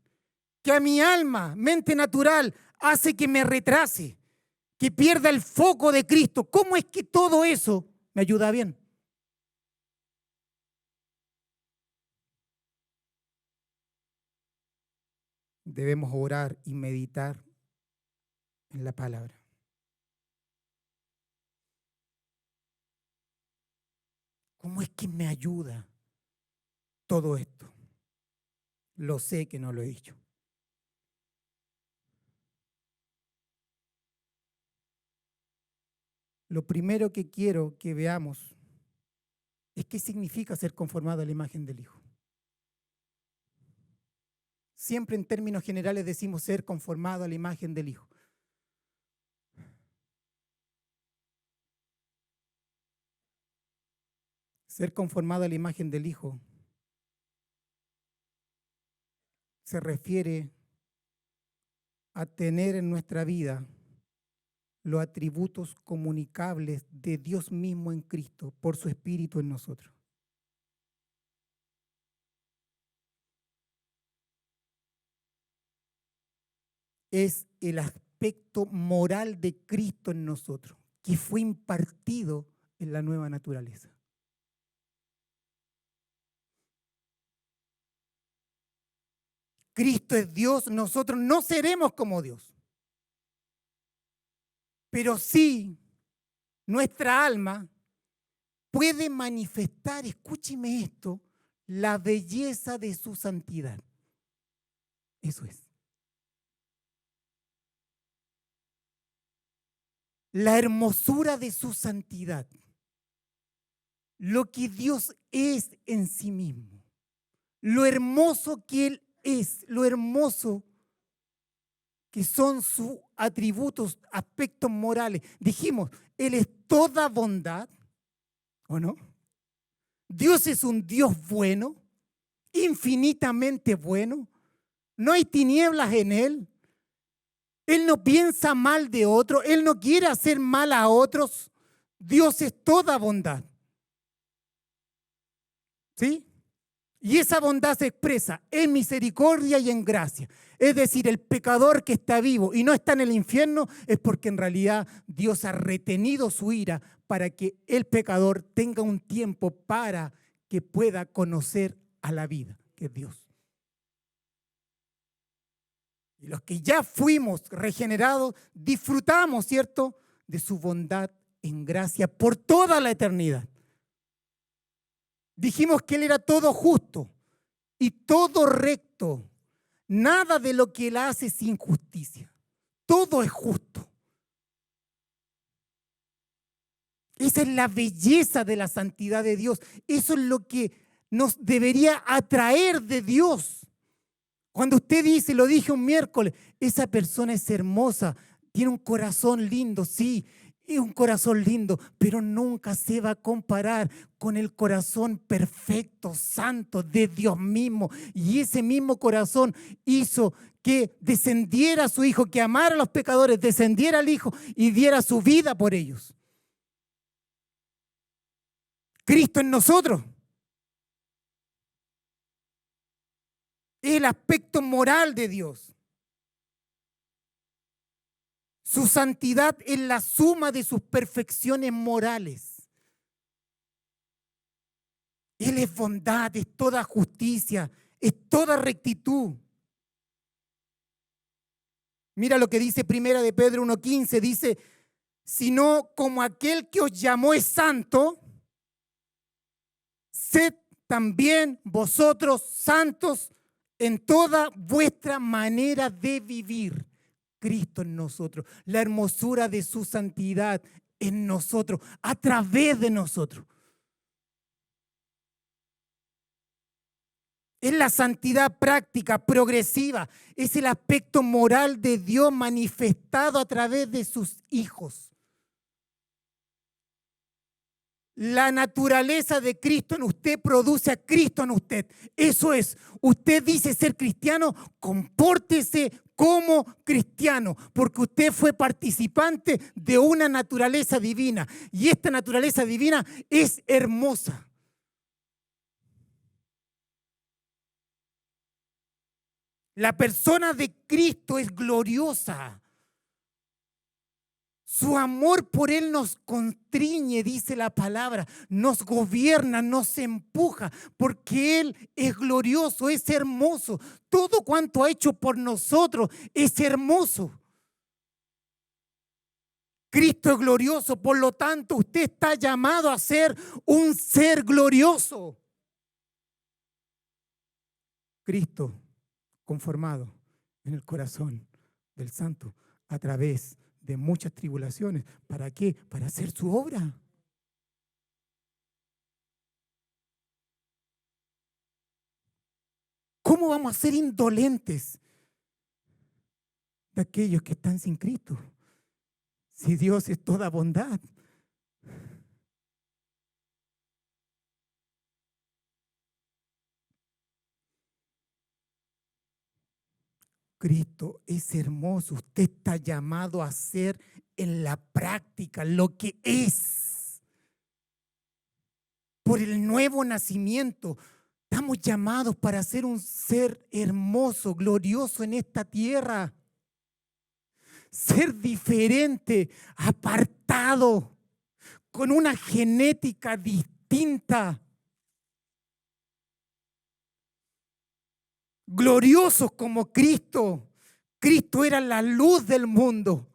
que a mi alma, mente natural, hace que me retrase, que pierda el foco de Cristo. ¿Cómo es que todo eso me ayuda bien? Debemos orar y meditar en la palabra. ¿Cómo es que me ayuda todo esto? Lo sé que no lo he dicho. Lo primero que quiero que veamos es qué significa ser conformado a la imagen del Hijo. Siempre en términos generales decimos ser conformado a la imagen del Hijo. Ser conformado a la imagen del Hijo se refiere a tener en nuestra vida los atributos comunicables de Dios mismo en Cristo por su Espíritu en nosotros. Es el aspecto moral de Cristo en nosotros, que fue impartido en la nueva naturaleza. Cristo es Dios, nosotros no seremos como Dios. Pero sí, nuestra alma puede manifestar, escúcheme esto, la belleza de su santidad. Eso es. La hermosura de su santidad. Lo que Dios es en sí mismo. Lo hermoso que Él es, lo hermoso que son sus atributos, aspectos morales. Dijimos, Él es toda bondad, ¿o no? Dios es un Dios bueno, infinitamente bueno. No hay tinieblas en Él. Él no piensa mal de otro. Él no quiere hacer mal a otros. Dios es toda bondad. ¿Sí? Y esa bondad se expresa en misericordia y en gracia. Es decir, el pecador que está vivo y no está en el infierno es porque en realidad Dios ha retenido su ira para que el pecador tenga un tiempo para que pueda conocer a la vida, que es Dios. Y los que ya fuimos regenerados, disfrutamos, ¿cierto?, de su bondad en gracia por toda la eternidad. Dijimos que Él era todo justo y todo recto. Nada de lo que Él hace es injusticia. Todo es justo. Esa es la belleza de la santidad de Dios. Eso es lo que nos debería atraer de Dios. Cuando usted dice, lo dije un miércoles, esa persona es hermosa, tiene un corazón lindo, sí, es un corazón lindo, pero nunca se va a comparar con el corazón perfecto, santo de Dios mismo. Y ese mismo corazón hizo que descendiera su Hijo, que amara a los pecadores, descendiera al Hijo y diera su vida por ellos. Cristo en nosotros. Es el aspecto moral de Dios. Su santidad es la suma de sus perfecciones morales. Él es bondad, es toda justicia, es toda rectitud. Mira lo que dice Primera de Pedro 1:15, dice, sino como aquel que os llamó es santo, sed también vosotros santos en toda vuestra manera de vivir. Cristo en nosotros, la hermosura de su santidad en nosotros, a través de nosotros. Es la santidad práctica, progresiva, es el aspecto moral de Dios manifestado a través de sus hijos. La naturaleza de Cristo en usted produce a Cristo en usted. Eso es, usted dice ser cristiano, compórtese como cristiano, porque usted fue participante de una naturaleza divina y esta naturaleza divina es hermosa. La persona de Cristo es gloriosa. Su amor por Él nos constriñe, dice la palabra, nos gobierna, nos empuja, porque Él es glorioso, es hermoso. Todo cuanto ha hecho por nosotros es hermoso. Cristo es glorioso, por lo tanto usted está llamado a ser un ser glorioso. Cristo conformado en el corazón del santo a través de muchas tribulaciones. ¿Para qué? Para hacer su obra. ¿Cómo vamos a ser indolentes de aquellos que están sin Cristo? Si Dios es toda bondad. Cristo es hermoso. Usted está llamado a ser en la práctica lo que es. Por el nuevo nacimiento, estamos llamados para ser un ser hermoso, glorioso en esta tierra. Ser diferente, apartado, con una genética distinta. Gloriosos como Cristo. Cristo era la luz del mundo.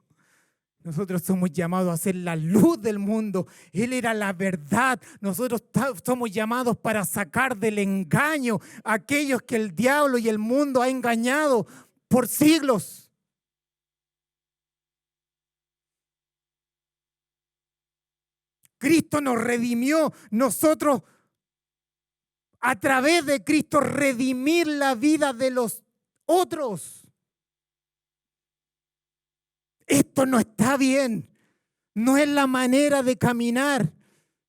Nosotros somos llamados a ser la luz del mundo. Él era la verdad. Nosotros somos llamados para sacar del engaño a aquellos que el diablo y el mundo ha engañado por siglos. Cristo nos redimió. Nosotros, a través de Cristo, redimir la vida de los otros. Esto no está bien. No es la manera de caminar.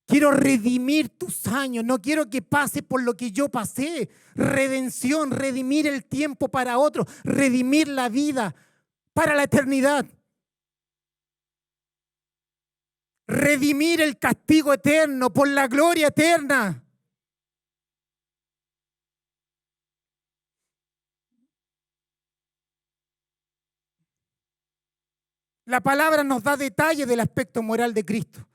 Quiero redimir tus años. No quiero que pase por lo que yo pasé. Redención, redimir el tiempo para otros. Redimir la vida para la eternidad. Redimir el castigo eterno por la gloria eterna. La palabra nos da detalles del aspecto moral de Cristo.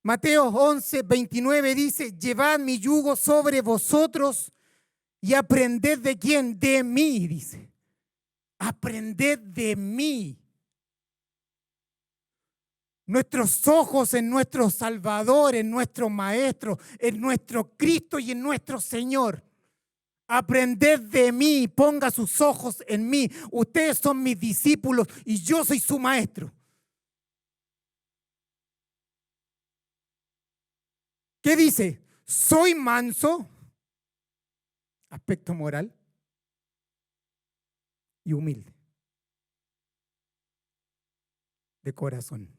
Mateo 11, 29 dice: llevad mi yugo sobre vosotros y aprended de quién, de mí, dice. Aprended de mí. Nuestros ojos en nuestro Salvador, en nuestro Maestro, en nuestro Cristo y en nuestro Señor. Aprended de mí, ponga sus ojos en mí. Ustedes son mis discípulos y yo soy su maestro. ¿Qué dice? Soy manso, aspecto moral, y humilde, de corazón.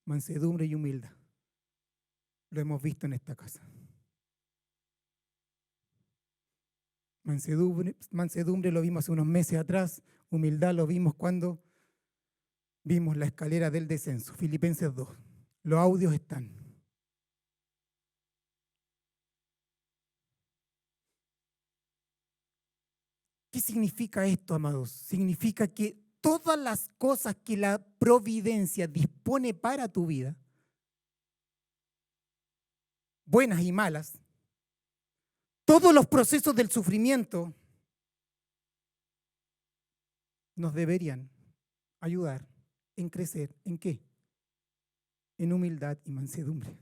Mansedumbre y humildad. Lo hemos visto en esta casa. Mansedumbre lo vimos hace unos meses atrás. Humildad lo vimos cuando vimos la escalera del descenso. Filipenses 2. Los audios están. ¿Qué significa esto, amados? Significa que todas las cosas que la providencia dispone para tu vida, buenas y malas, todos los procesos del sufrimiento nos deberían ayudar en crecer. ¿En qué? En humildad y mansedumbre.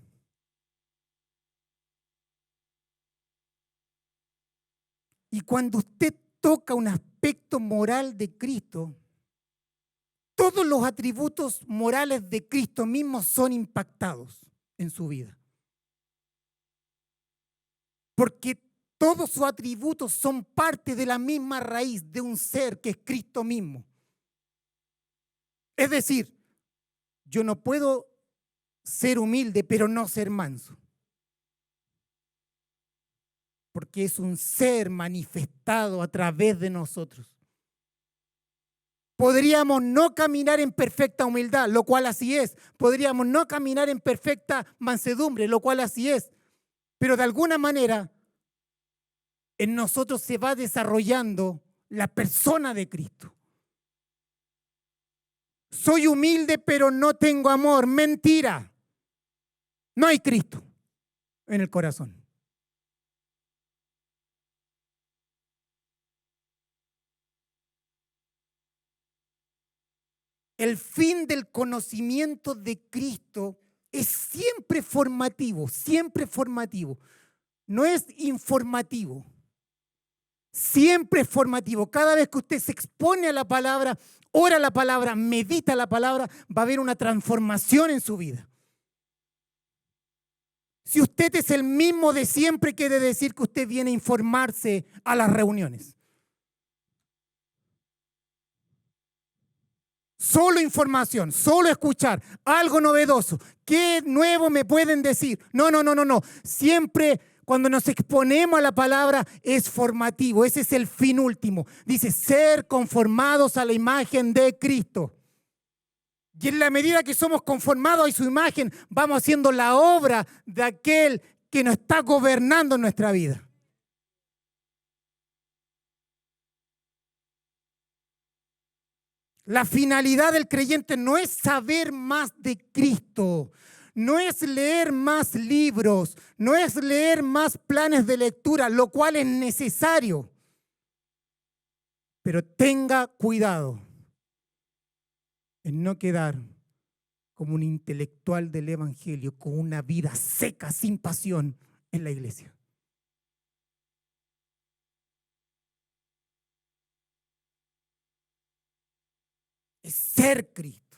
Y cuando usted toca un aspecto moral de Cristo, todos los atributos morales de Cristo mismo son impactados en su vida. Porque todos sus atributos son parte de la misma raíz de un ser que es Cristo mismo. Es decir, yo no puedo ser humilde, pero no ser manso. Porque es un ser manifestado a través de nosotros. Podríamos no caminar en perfecta humildad, lo cual así es. Podríamos no caminar en perfecta mansedumbre, lo cual así es. Pero de alguna manera en nosotros se va desarrollando la persona de Cristo. Soy humilde, pero no tengo amor. Mentira. No hay Cristo en el corazón. El fin del conocimiento de Cristo es siempre formativo, siempre formativo. No es informativo. Siempre es formativo. Cada vez que usted se expone a la palabra, ora la palabra, medita la palabra, va a haber una transformación en su vida. Si usted es el mismo de siempre, quiere decir que usted viene a informarse a las reuniones. Solo información, solo escuchar, algo novedoso. ¿Qué nuevo me pueden decir? No. Siempre cuando nos exponemos a la palabra es formativo. Ese es el fin último. Dice, ser conformados a la imagen de Cristo. Y en la medida que somos conformados a su imagen, vamos haciendo la obra de aquel que nos está gobernando en nuestra vida. La finalidad del creyente no es saber más de Cristo, no es leer más libros, no es leer más planes de lectura, lo cual es necesario. Pero tenga cuidado en no quedar como un intelectual del Evangelio, con una vida seca, sin pasión en la iglesia. Es ser Cristo.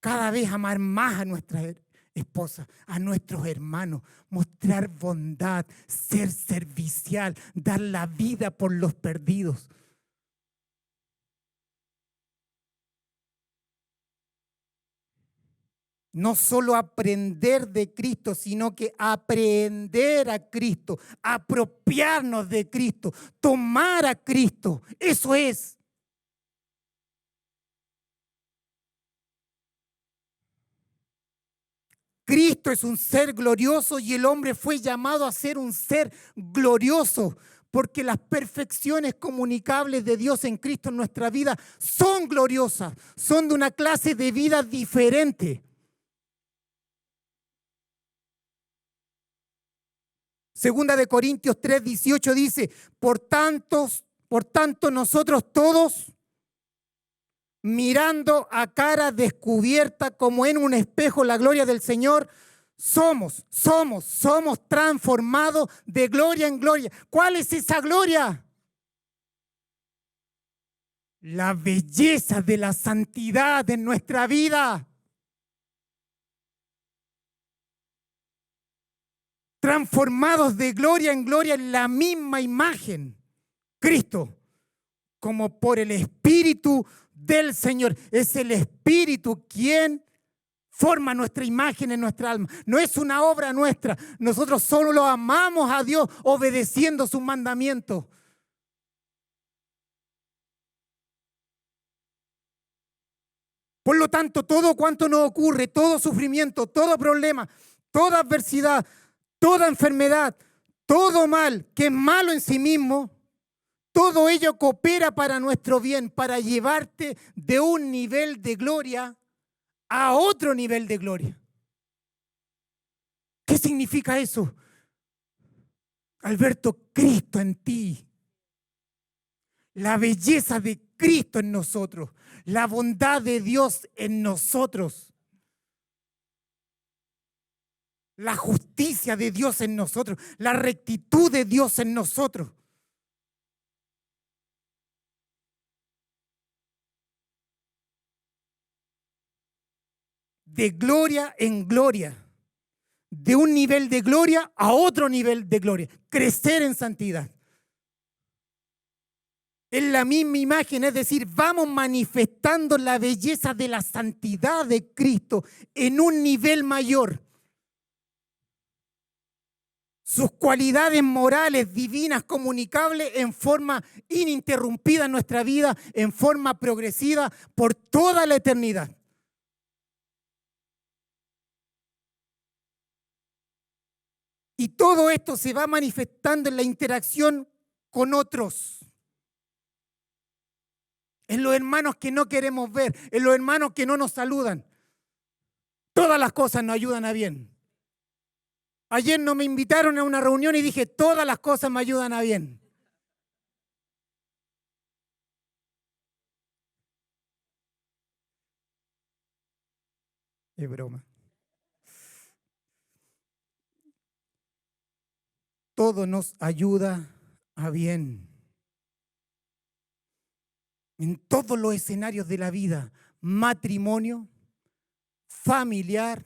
Cada vez amar más a nuestras esposas, a nuestros hermanos, mostrar bondad, ser servicial, dar la vida por los perdidos. No solo aprender de Cristo, sino que aprender a Cristo, apropiarnos de Cristo, tomar a Cristo. Eso es. Cristo es un ser glorioso y el hombre fue llamado a ser un ser glorioso, porque las perfecciones comunicables de Dios en Cristo en nuestra vida son gloriosas, son de una clase de vida diferente. Segunda de Corintios 3:18 dice, por tanto nosotros todos, mirando a cara descubierta como en un espejo la gloria del Señor, somos transformados de gloria en gloria. ¿Cuál es esa gloria? La belleza de la santidad en nuestra vida. Transformados de gloria en gloria en la misma imagen, Cristo, como por el Espíritu del Señor. Es el Espíritu quien forma nuestra imagen en nuestra alma. No es una obra nuestra. Nosotros solo lo amamos a Dios obedeciendo sus mandamientos. Por lo tanto, todo cuanto nos ocurre, todo sufrimiento, todo problema, toda adversidad, toda enfermedad, todo mal, que es malo en sí mismo, todo ello coopera para nuestro bien, para llevarte de un nivel de gloria a otro nivel de gloria. ¿Qué significa eso? Alberto, Cristo en ti, la belleza de Cristo en nosotros, la bondad de Dios en nosotros. La justicia de Dios en nosotros, la rectitud de Dios en nosotros. De gloria en gloria, de un nivel de gloria a otro nivel de gloria, crecer en santidad. En la misma imagen, es decir, vamos manifestando la belleza de la santidad de Cristo en un nivel mayor. Sus cualidades morales, divinas, comunicables en forma ininterrumpida en nuestra vida, en forma progresiva por toda la eternidad. Y todo esto se va manifestando en la interacción con otros. En los hermanos que no queremos ver, en los hermanos que no nos saludan. Todas las cosas nos ayudan a bien. Ayer no me invitaron a una reunión y dije, todas las cosas me ayudan a bien. Es broma. Todo nos ayuda a bien. En todos los escenarios de la vida, matrimonio, familiar,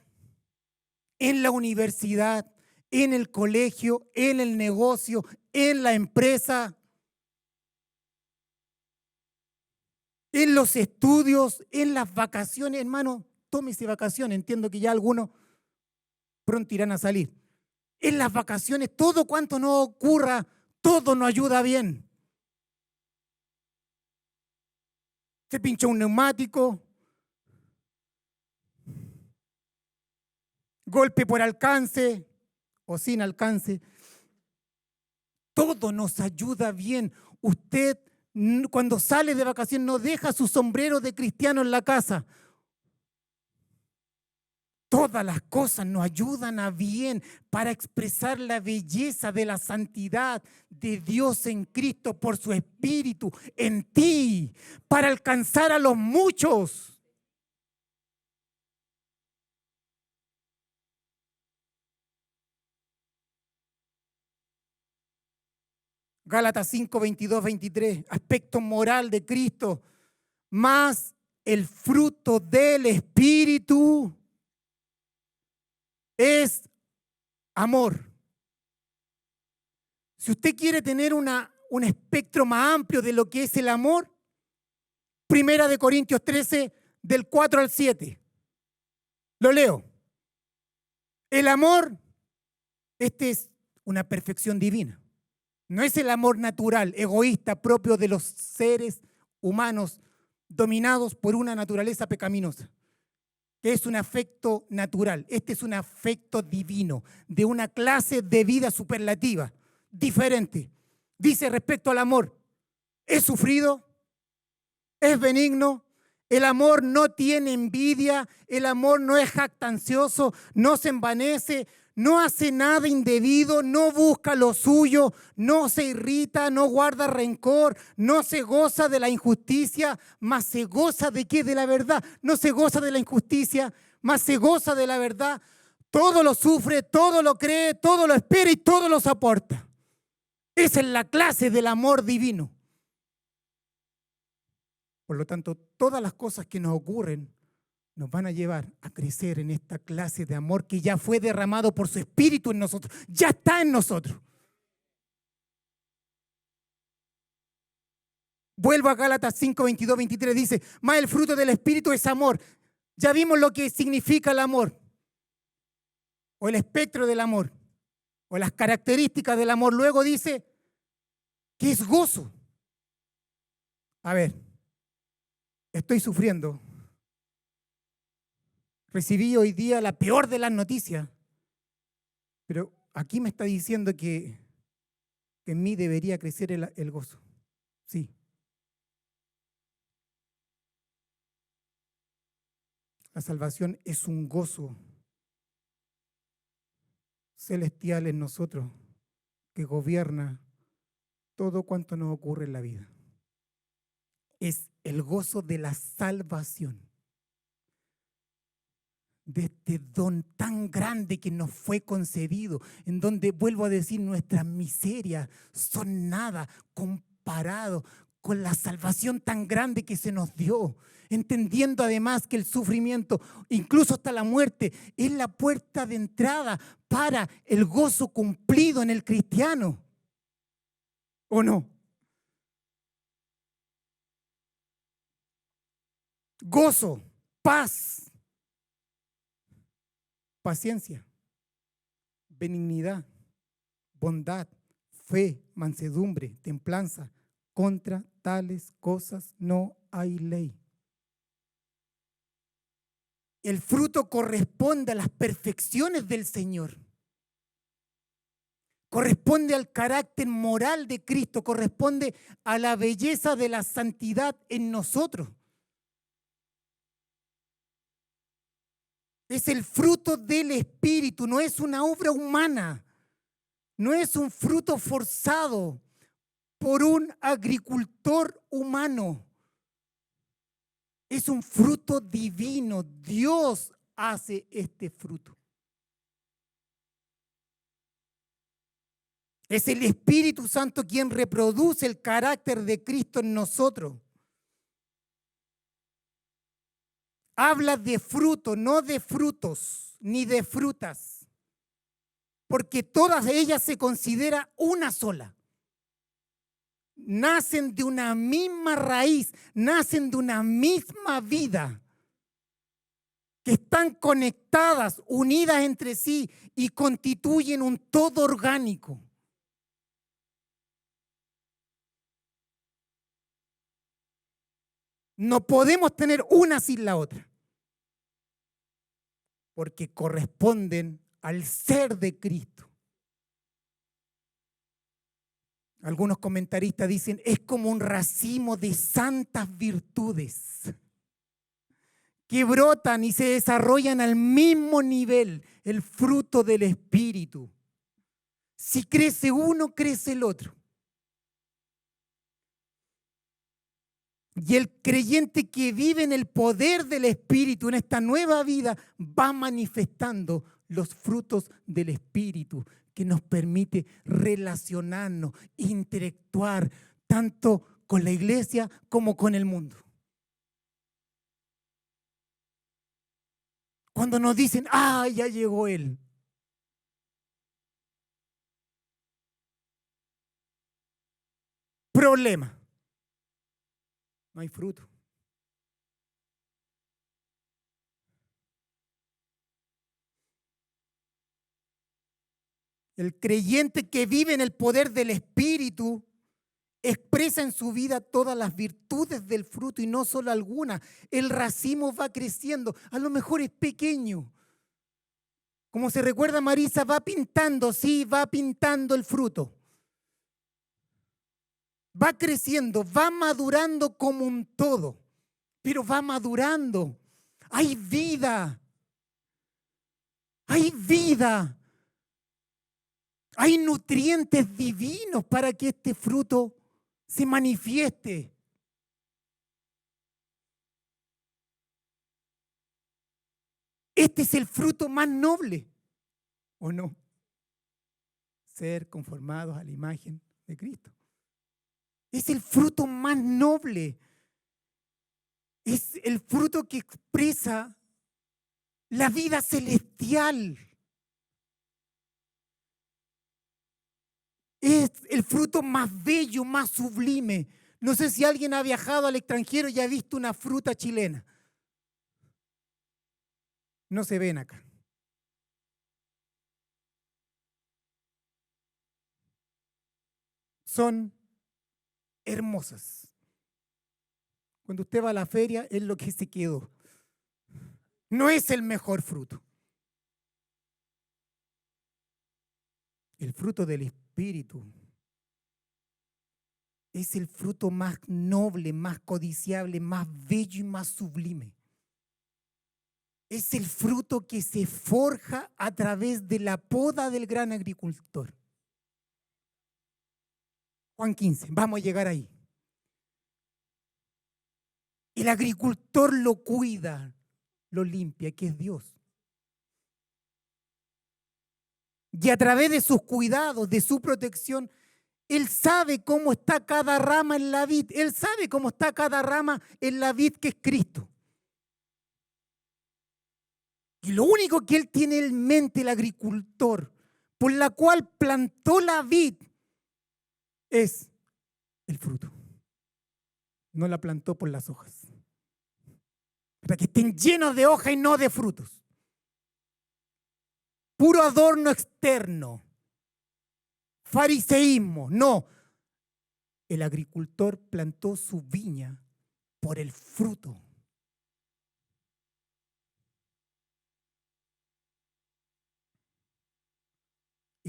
en la universidad, en el colegio, en el negocio, en la empresa, en los estudios, en las vacaciones. Hermano, tómese vacaciones. Entiendo que ya algunos pronto irán a salir. En las vacaciones, todo cuanto no ocurra, todo nos ayuda bien. Se pinchó un neumático, golpe por alcance o sin alcance. Todo nos ayuda bien. Usted cuando sale de vacaciones no deja su sombrero de cristiano en la casa. Todas las cosas nos ayudan a bien para expresar la belleza de la santidad de Dios en Cristo por su Espíritu en ti, para alcanzar a los muchos. Gálatas 5, 22, 23, aspecto moral de Cristo, más el fruto del Espíritu es amor. Si usted quiere tener un espectro más amplio de lo que es el amor, 1 Corintios 13, del 4 al 7. Lo leo. El amor, este es una perfección divina. No es el amor natural, egoísta, propio de los seres humanos dominados por una naturaleza pecaminosa, que es un afecto natural. Este es un afecto divino, de una clase de vida superlativa, diferente. Dice respecto al amor, es sufrido, es benigno, el amor no tiene envidia, el amor no es jactancioso, no se envanece, no hace nada indebido, no busca lo suyo, no se irrita, no guarda rencor, no se goza de la injusticia, mas se goza de qué, de la verdad. No se goza de la injusticia, mas se goza de la verdad. Todo lo sufre, todo lo cree, todo lo espera y todo lo soporta. Esa es la clase del amor divino. Por lo tanto, todas las cosas que nos ocurren nos van a llevar a crecer en esta clase de amor que ya fue derramado por su Espíritu en nosotros, ya está en nosotros. Vuelvo a Gálatas 5, 22, 23, dice, más el fruto del Espíritu es amor. Ya vimos lo que significa el amor, o el espectro del amor, o las características del amor. Luego dice que es gozo. A ver, estoy sufriendo. Recibí hoy día la peor de las noticias, pero aquí me está diciendo que en mí debería crecer el gozo. Sí. La salvación es un gozo celestial en nosotros que gobierna todo cuanto nos ocurre en la vida. Es el gozo de la salvación, de este don tan grande que nos fue concedido, en donde, vuelvo a decir, nuestras miserias son nada comparado con la salvación tan grande que se nos dio, entendiendo además que el sufrimiento, incluso hasta la muerte, es la puerta de entrada para el gozo cumplido en el cristiano. ¿O no? Gozo, paz, paciencia, benignidad, bondad, fe, mansedumbre, templanza. Contra tales cosas no hay ley. El fruto corresponde a las perfecciones del Señor. corresponde al carácter moral de Cristo, corresponde a la belleza de la santidad en nosotros. Es el fruto del Espíritu, no es una obra humana, no es un fruto forzado por un agricultor humano. Es un fruto divino. Dios hace este fruto. Es el Espíritu Santo quien reproduce el carácter de Cristo en nosotros. Habla de fruto, no de frutos, ni de frutas, porque todas ellas se considera una sola. Nacen de una misma raíz, nacen de una misma vida, que están conectadas, unidas entre sí y constituyen un todo orgánico. No podemos tener una sin la otra, porque corresponden al ser de Cristo. Algunos comentaristas dicen, es como un racimo de santas virtudes que brotan y se desarrollan al mismo nivel, el fruto del Espíritu. Si crece uno, crece el otro. Y el creyente que vive en el poder del Espíritu, en esta nueva vida, va manifestando los frutos del Espíritu que nos permite relacionarnos, interactuar tanto con la iglesia como con el mundo. Cuando nos dicen, ya llegó Él. Problema. No hay fruto. El creyente que vive en el poder del Espíritu expresa en su vida todas las virtudes del fruto y no solo algunas. El racimo va creciendo, a lo mejor es pequeño. Como se recuerda, Marisa va pintando, sí, va pintando el fruto. Va creciendo, va madurando como un todo, pero va madurando. Hay vida. Hay vida. Hay nutrientes divinos para que este fruto se manifieste. Este es el fruto más noble, ¿o no? Ser conformados a la imagen de Cristo. Es el fruto más noble. Es el fruto que expresa la vida celestial. Es el fruto más bello, más sublime. No sé si alguien ha viajado al extranjero y ha visto una fruta chilena. No se ven acá. Son hermosas. Cuando usted va a la feria, es lo que se quedó. No es el mejor fruto. El fruto del Espíritu es el fruto más noble, más codiciable, más bello y más sublime. Es el fruto que se forja a través de la poda del gran agricultor. Juan 15, vamos a llegar ahí. El agricultor lo cuida, lo limpia, que es Dios. Y a través de sus cuidados, de su protección, Él sabe cómo está cada rama en la vid. Él sabe cómo está cada rama en la vid que es Cristo. Y lo único que Él tiene en mente, el agricultor, por la cual plantó la vid, es el fruto. No la plantó por las hojas. Para que estén llenos de hojas y no de frutos. Puro adorno externo. Fariseísmo. No. El agricultor plantó su viña por el fruto.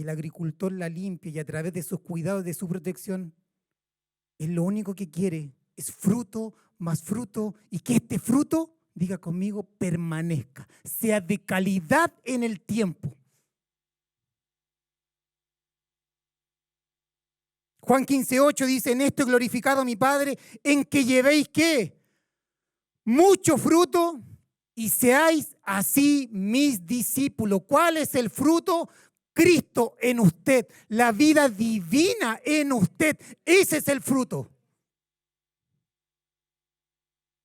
el agricultor la limpia y a través de sus cuidados, de su protección, él lo único que quiere es fruto más fruto y que este fruto, diga conmigo, permanezca, sea de calidad en el tiempo. Juan 15:8 dice, en esto he glorificado a mi Padre, en que llevéis ¿qué? Mucho fruto y seáis así mis discípulos. ¿Cuál es el fruto? Cristo en usted, la vida divina en usted. Ese es el fruto.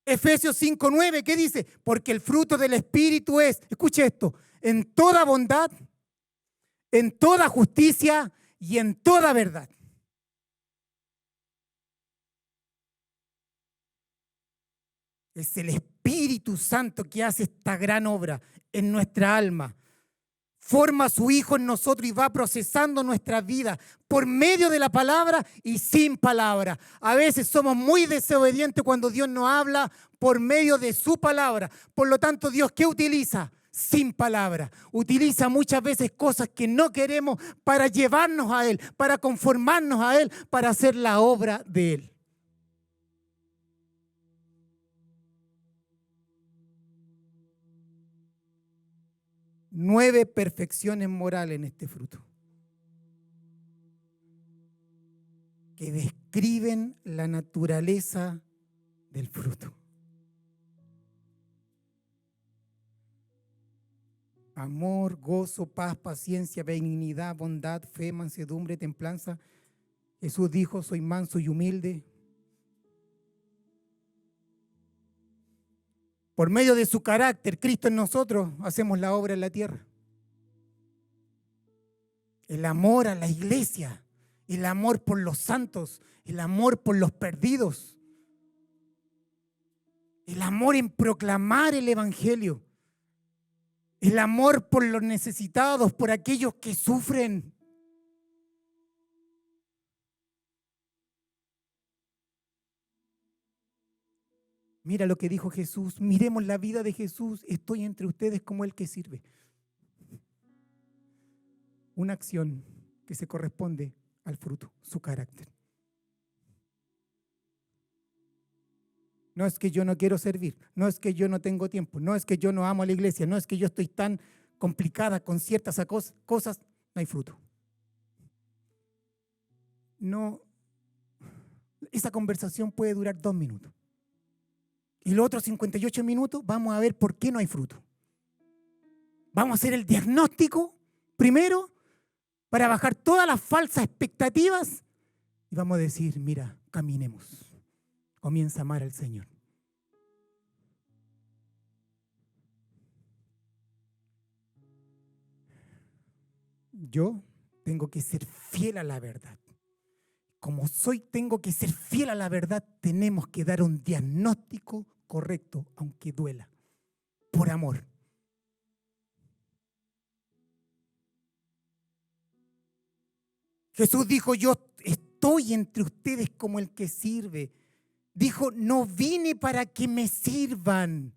Efesios 5:9, ¿qué dice? Porque el fruto del Espíritu es, escuche esto, en toda bondad, en toda justicia y en toda verdad. Es el Espíritu Santo que hace esta gran obra en nuestra alma. Forma a su Hijo en nosotros y va procesando nuestra vida por medio de la palabra y sin palabra. A veces somos muy desobedientes cuando Dios nos habla por medio de su palabra. Por lo tanto, Dios, ¿qué utiliza? Sin palabra. Utiliza muchas veces cosas que no queremos para llevarnos a Él, para conformarnos a Él, para hacer la obra de Él. Nueve perfecciones morales en este fruto que describen la naturaleza del fruto. Amor, gozo, paz, paciencia, benignidad, bondad, fe, mansedumbre, templanza. Jesús dijo, soy manso y humilde. Por medio de su carácter, Cristo en nosotros, hacemos la obra en la tierra. El amor a la iglesia, el amor por los santos, el amor por los perdidos, el amor en proclamar el evangelio, el amor por los necesitados, por aquellos que sufren. Mira lo que dijo Jesús, miremos la vida de Jesús, estoy entre ustedes como el que sirve. Una acción que se corresponde al fruto, su carácter. No es que yo no quiero servir, no es que yo no tengo tiempo, no es que yo no amo a la iglesia, no es que yo estoy tan complicada con ciertas cosas, no hay fruto. No, esa conversación puede durar 2 minutos. Y los otros 58 minutos vamos a ver por qué no hay fruto. Vamos a hacer el diagnóstico primero para bajar todas las falsas expectativas y vamos a decir, mira, caminemos. Comienza a amar al Señor. Yo tengo que ser fiel a la verdad. Como tengo que ser fiel a la verdad, tenemos que dar un diagnóstico correcto, aunque duela, por amor. Jesús dijo, yo estoy entre ustedes como el que sirve. Dijo, no vine para que me sirvan,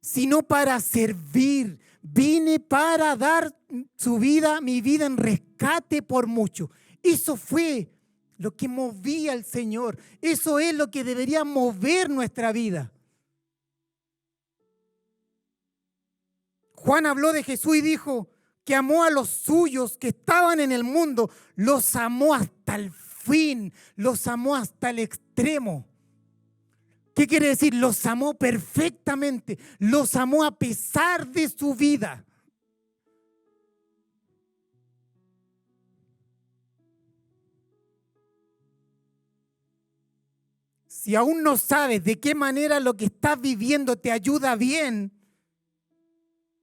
sino para servir. Vine para dar mi vida en rescate por mucho. Eso fue lo que movía al Señor. Eso es lo que debería mover nuestra vida. Juan habló de Jesús y dijo que amó a los suyos que estaban en el mundo. Los amó hasta el fin, los amó hasta el extremo. ¿Qué quiere decir? Los amó perfectamente, los amó a pesar de su vida. Si aún no sabes de qué manera lo que estás viviendo te ayuda bien,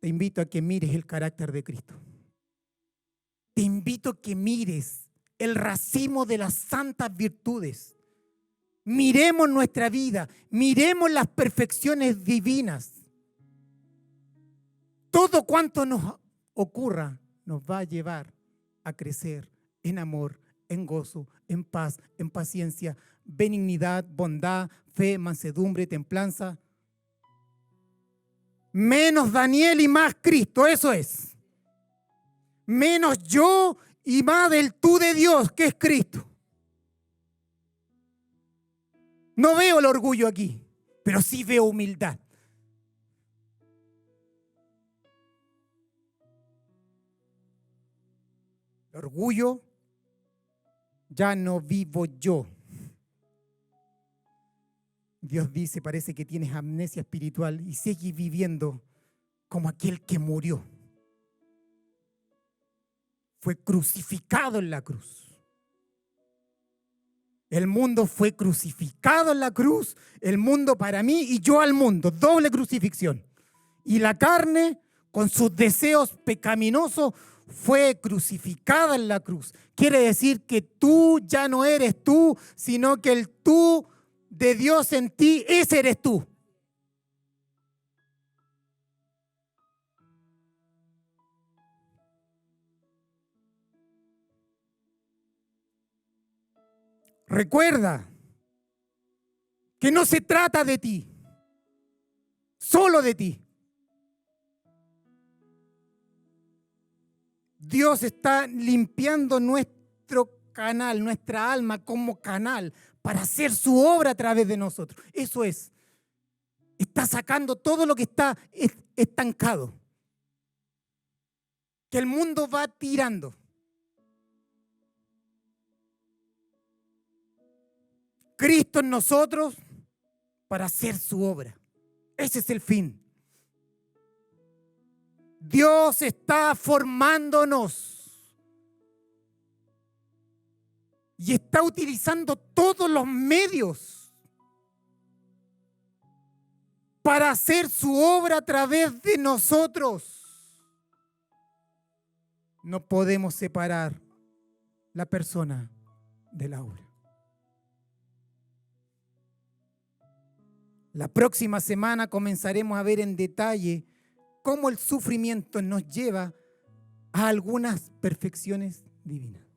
te invito a que mires el carácter de Cristo. Te invito a que mires el racimo de las santas virtudes. Miremos nuestra vida, miremos las perfecciones divinas. Todo cuanto nos ocurra nos va a llevar a crecer en amor, en gozo, en paz, en paciencia, benignidad, bondad, fe, mansedumbre, templanza. Menos Daniel y más Cristo, eso es. Menos yo y más del tú de Dios, que es Cristo. No veo el orgullo aquí, pero sí veo humildad. El orgullo, ya no vivo yo. Dios dice, parece que tienes amnesia espiritual y sigues viviendo como aquel que murió. Fue crucificado en la cruz. El mundo fue crucificado en la cruz, el mundo para mí y yo al mundo, doble crucifixión. Y la carne, con sus deseos pecaminosos, fue crucificada en la cruz. Quiere decir que tú ya no eres tú, sino que el tú de Dios en ti, ese eres tú. Recuerda que no se trata de ti, solo de ti. Dios está limpiando nuestro canal, nuestra alma como canal para hacer su obra a través de nosotros. Eso es. Está sacando todo lo que está estancado, que el mundo va tirando. Cristo en nosotros para hacer su obra. Ese es el fin. Dios está formándonos y está utilizando todos los medios para hacer su obra a través de nosotros. No podemos separar la persona de la obra. La próxima semana comenzaremos a ver en detalle cómo el sufrimiento nos lleva a algunas perfecciones divinas.